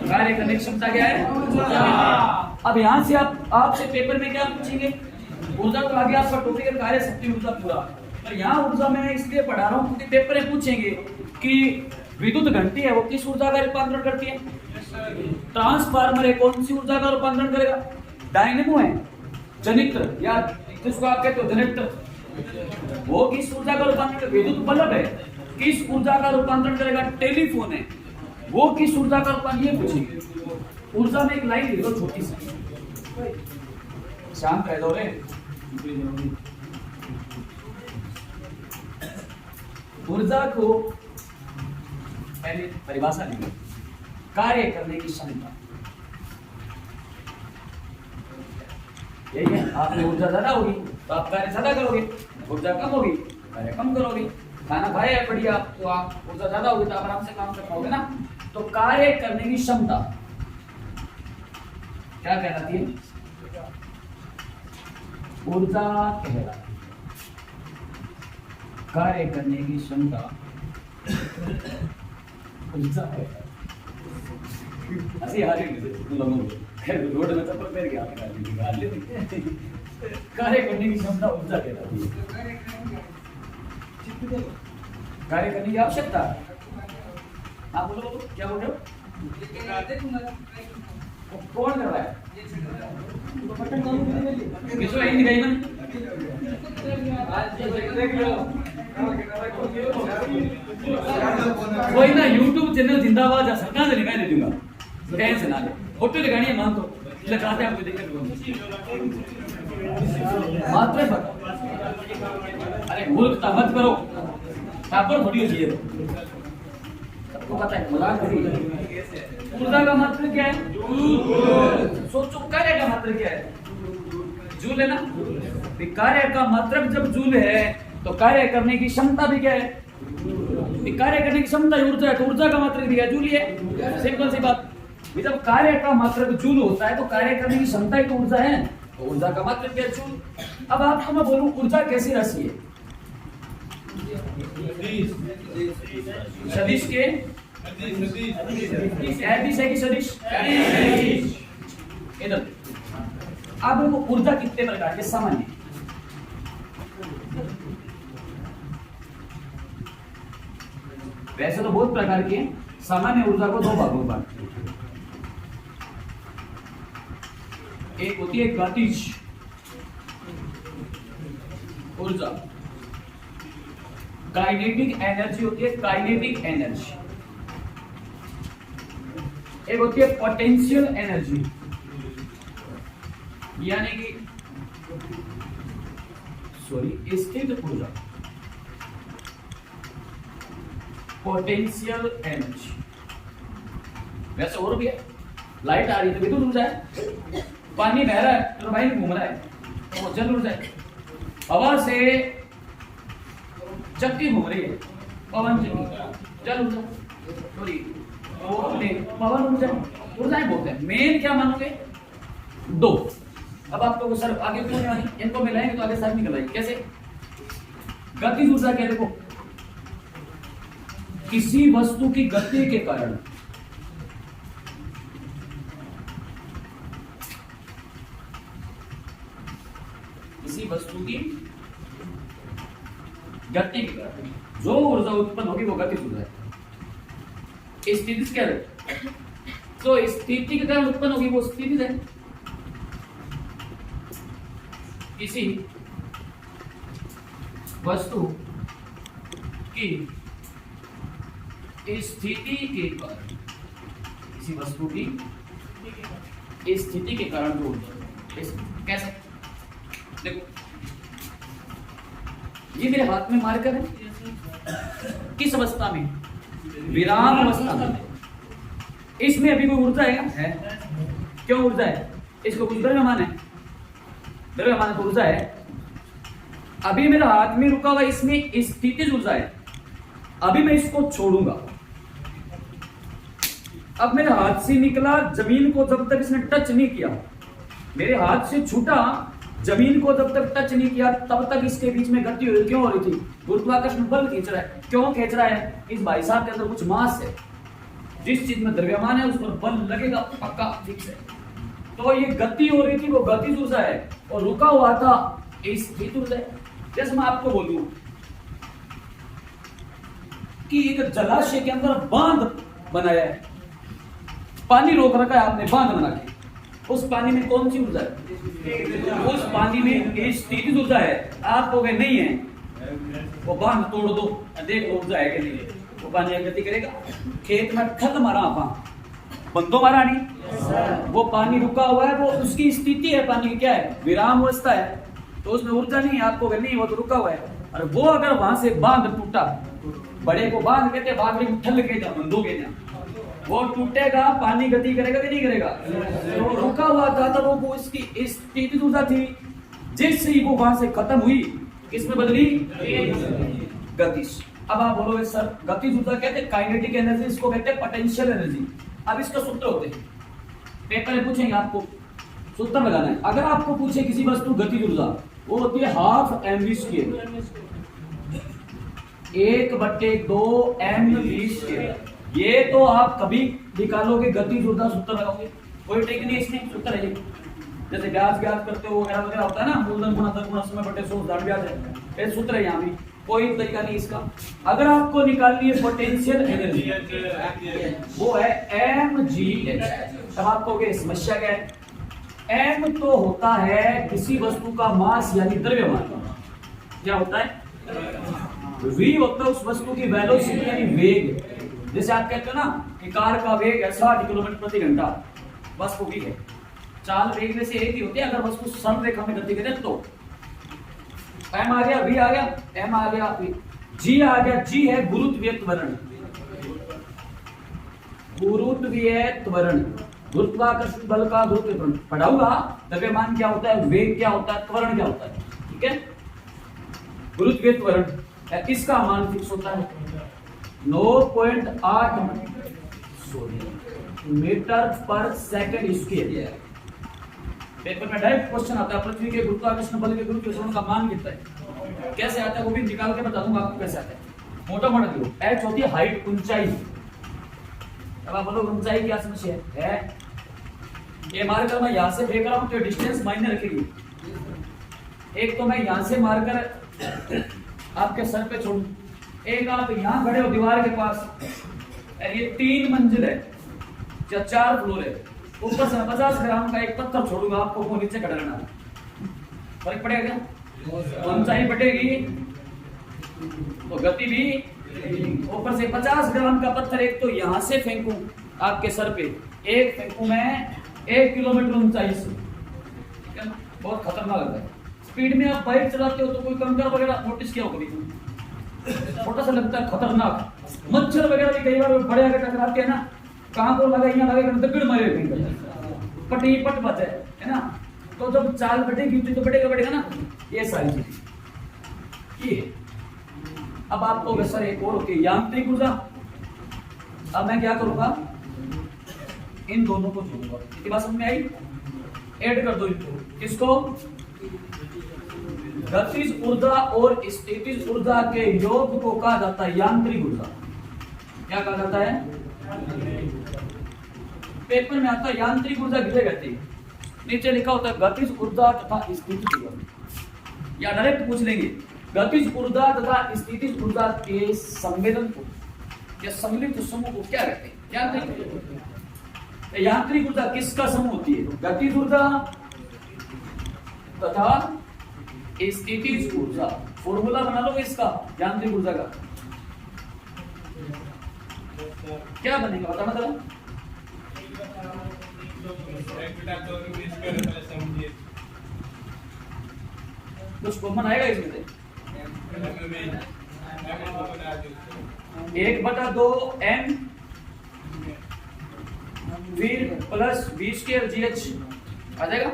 कार्य करने की क्षमता क्या है? अब यहां से आपसे पेपर में क्या पूछेंगे? ऊर्जा तो आगे आपका टॉपिक है कार्य शक्ति ऊर्जा पूरा, पर यहाँ ऊर्जा मैं इसलिए पढ़ा रहा हूँ क्योंकि पेपर में पूछेंगे कि विद्युत घंटी है वो किस ऊर्जा का रूपांतरण करती है? ट्रांसफार्मर है, कौन सी ऊर्जा का रूपांतरण करेगा? डायनेमो है, जनित्र या जिसको आप कहते हो जनरेटर, वो किस ऊर्जा का रूपांतरण? विद्युत बल्ब है, किस ऊर्जा का रूपांतरण करेगा? टेलीफोन है, वो किस ऊर्जा का रूपांतरण? ये पूछेंगे। ऊर्जा में एक लाइन लिख दो छोटी सी, शांत रह दो रे। ऊर्जा को पहले परिभाषा लिखो, कार्य करने की क्षमता। यही है, आपने ऊर्जा ज्यादा होगी तो आप कार्य ज्यादा करोगे, ऊर्जा कम होगी कार्य कम करोगे। खाना खाया है बढ़िया तो आप ऊर्जा ज्यादा होगी तो आप आराम से काम कर पाओगे ना। तो कार्य करने की क्षमता क्या कहलाती है? ऊर्जा कहलाती है। कार्य करने की क्षमता ऊर्जा है। ऐसे हारे लोगों को रोड में चप्पल पहन के कार्य करने की क्षमता ऊर्जा कहलाती है। कार्य करने की आवश्यकता। आप बोलो क्या बोल रहे हो? कौन कर रहा है? किसको हिंदी गई ना? कोई ना YouTube चैनल जिंदाबाद जा सरकार से निकाल दे दूंगा, टेंशन ना ले। फोटो दिखानी है मान तो लगाते आपको दिक्कत होगी। मात्र पर अरे मूर्खता मत करो, तापर थोड़ी होती है, सबको पता है। मजाक करिए। ऊर्जा का मात्र क्या है? सोचो कार्य का मात्र क्या है? जूल है ना। कार्य का मात्रक जब जूल है तो कार्य करने की क्षमता भी क्या है? कार्य करने की क्षमता ऊर्जा है, तो ऊर्जा का मात्रक दिया जूल है। सिंपल सी बात। जब कार्य का मात्रक जूल होता है तो कार्य करने की क्षमता ही तो ऊर्जा है, तो ऊर्जा का मात्रक क्या जूल। अब आपको मैं बोलूं ऊर्जा कैसी राशि है? सदिश के सदिश है कि सदिश? इधर अब ऊर्जा कितने प्रकार के सामान्य? वैसे तो बहुत प्रकार की है। सामान्य ऊर्जा को दो भागों में बांटते हैं। एक होती है गतिज ऊर्जा, काइनेटिक एनर्जी होती है, काइनेटिक एनर्जी। एक होती है पोटेंशियल एनर्जी, यानी कि स्थिर ऊर्जा, पोटेंशियल एनर्जी। वैसे और भी है, लाइट आ रही है तो विद्युत ऊर्जा है, पानी बह रहा है टरबाइन घूम रहा है तो जल ऊर्जा है, हवा से चक्की घूम रही है पवन चक्की जल ऊर्जा, सॉरी पवन ऊर्जा। ऊर्जाएं बहुत है, मेन क्या मानोगे? दो। अब आपको सर आगे क्यों नहीं आनी, इनको मिलाएंगे तो आगे साथ निकल आएगी। कैसे? गतिज ऊर्जा क्या? देखो किसी वस्तु की गति के कारण किसी वस्तु की गति के कारण जो ऊर्जा उत्पन्न होगी वो गतिज ऊर्जा है। स्थिति क्या है? तो स्थिति के कारण उत्पन्न होगी वो स्थिति है। किसी वस्तु की स्थिति के कारण, किसी वस्तु की स्थिति के कारण जो कैसे? देखो ये मेरे हाथ में मार्कर है, किस अवस्था में? विराम अवस्था में। इसमें अभी कोई ऊर्जा है? क्यों ऊर्जा है? इसको कुछ द्रव्यमान है, द्रव्यमान तो ऊर्जा है। अभी मेरा हाथ में रुका हुआ, इसमें स्थितिज ऊर्जा है। अभी मैं इसको छोड़ूंगा, अब मेरे हाथ से निकला, जमीन को जब तक इसने टच नहीं किया, मेरे हाथ से छूटा, जमीन को जब तक टच नहीं किया तब तक इसके बीच में गति हो रही। क्यों हो रही थी? गुरुत्वाकर्षण बल खींच रहा है। क्यों खींच रहा है? इस भाई साहब के अंदर कुछ मास है, जिस चीज में द्रव्यमान है उस पर बल लगेगा पक्का फिक्स है। तो ये गति हो रही थी, वो गतिज ऊर्जा है, और रुका हुआ था स्थित ऊर्जा है। जैसे मैं आपको बोलूं कि एक जलाशय के अंदर बांध बनाया है, पानी रोक रखा है आपने बांध बना के, उस पानी में कौन सी ऊर्जा है? उस पानी में स्थितिज ऊर्जा है। आप कहोगे नहीं है, वो बांध तोड़ दो, देख लो ऊर्जा है कि नहीं, वो पानी गति करेगा। खेत में खत मारा आप, बंदो मारा नहीं, वो पानी रुका हुआ है, वो उसकी स्थिति है, पानी की क्या है? विराम अवस्था है, तो उसमें ऊर्जा नहीं है। आपको नहीं, वो तो रुका हुआ है। और वो अगर वहां से बांध टूटा, बड़े को बांध कहते, बांध में ठल के जा बंदो के जा, वो टूटेगा, पानी गति करेगा कि नहीं करेगा? तो रुका हुआ था तो वो इसकी स्थिति ऊर्जा थी, जिससे वो वहां से खत्म हुई, किसमें बदली? गतिज। अब आप बोलोगे सर गतिज ऊर्जा कहते हैं काइनेटिक एनर्जी, इसको कहते हैं पोटेंशियल एनर्जी। अब इसका सूत्र होते हैं, पेपर में पूछेंगे आपको सूत्र लगाना है। अगर आपको पूछे किसी वस्तु गतिज ऊर्जा, वो होती है half mv square, 1/2 mv square. ये तो आप कभी निकालोगे गतिज ऊर्जा, सूत्र लगाओगे, कोई ट्रिक नहीं इसमें, सूत्र है। जैसे ब्याज करते हो वगैरह वगैरह होता है ना, मूलधन गुणा धन गुणा समय बटे 100 ब्याज है, ये सूत्र है। यहाँ भी कोई तरीका नहीं इसका। अगर आपको निकालनी है पोटेंशियल एनर्जी, वो है mgh। तब आप कहोगे समस्या क्या है? m तो होता है किसी वस्तु का मास यानी द्रव्यमान, क्या होता है? v होता है उस वस्तु की वेलोसिटी यानी वेग। जैसे आप कहते हो ना कि कार का वेग है 60 किलोमीटर प्रति घंटा, बस वो भी है। चाल वेग में से एक ही होती है, अगर बस कुछ सरल रेखा में गति करे तो m आ गया, v आ गया, m आ गया, g आ गया। g है गुरुत्वीय त्वरण, गुरुत्वीय त्वरण, गुरुत्वाकर्षण बल का गुरुत्वीय त्वरण पढ़ाऊंगा। द्रव्यमान क्या होता है, वेग क्या होता है, त्वरण क्या होता है, ठीक है। गुरुत्वीय त्वरण इसका मान फिक्स होता है, 9.8 मीटर पर सेकंड स्क्वायर। पेपर में डायरेक्ट क्वेश्चन आता है पृथ्वी के गुरुत्वाकर्षण बल के गुरुत्वाकर्षण का मान कितना है, कैसे आता है वो भी निकाल के बता दूंगा आपको कैसे आता है। मोटा मोटा देखो, h होती है हाइट, ऊंचाई। अब आप बोलो ऊंचाई क्या समस्या है? ये मारकर मैं यहां से फेंक रहा हूं तो डिस्टेंस मायने रखेगी। एक तो मैं यहां से मारकर आपके सर पे छोड़ू, एक आप यहां खड़े हो दीवार के पास, ये 3 मंजिल है या 4 फ्लोर है, ऊपर से 50 ग्राम का एक पत्थर छोड़ूंगा आपको, वो नीचे खड़ा रहना, फर्क पड़ेगा क्या? ऊंचाई बढ़ेगी तो गति भी। ऊपर से 50 ग्राम का पत्थर एक तो यहां से फेंकूं आपके सर पे, एक फेंकूं मैं 1 किलोमीटर ऊंचाई से, ठीक है ना? बहुत खतरनाक लगता है। स्पीड में आप बाइक चलाते हो तो कोई कंकर वगैरह नोटिस किया होगा कभी? छोटा सा लगता है खतरनाक। मच्छर वगैरह भी कई बार बड़े आगे टकराते हैं ना, कहां को लगा, यहाँ लगा दगड़ मारे पटी पट बचे, है ना? तो जब चाल बढ़ेगी तो बढ़ेगा ना, ये सारी चीज ये। अब आपको सर एक और होती है यांत्रिक ऊर्जा। अब मैं क्या करूंगा, इन दोनों को जोड़ूंगा। इतनी बात समझ में आई? ऐड कर दो इनको, किसको? गतिज ऊर्जा और स्थितिज ऊर्जा के योग को कहा जाता है यांत्रिक ऊर्जा। क्या कहा जाता है? पेपर में आता है यांत्रिक ऊर्जा किसे कहते हैं, नीचे लिखा होता है गतिज ऊर्जा तथा स्थितिज ऊर्जा, या डायरेक्ट पूछ लेंगे गतिज ऊर्जा तथा स्थितिज ऊर्जा के संवेदन को या सम्मिलित समूह को क्या कहते हैं? यांत्रिक ऊर्जा। यांत्रिक ऊर्जा किसका समूह होती है? गतिज ऊर्जा तथा स्थितिज ऊर्जा। फॉर्मूला बना लो इसका यांत्रिक ऊर्जा का, क्या बनेगा बताना जरा। कुछ कॉमन आएगा इसमें से? 1/2 m फिर प्लस v² gh आ जाएगा।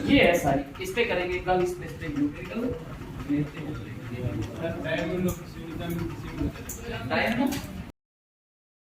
ये है सारी, इस पे करेंगे कल, इस पे न्यूमेरिकल टाइम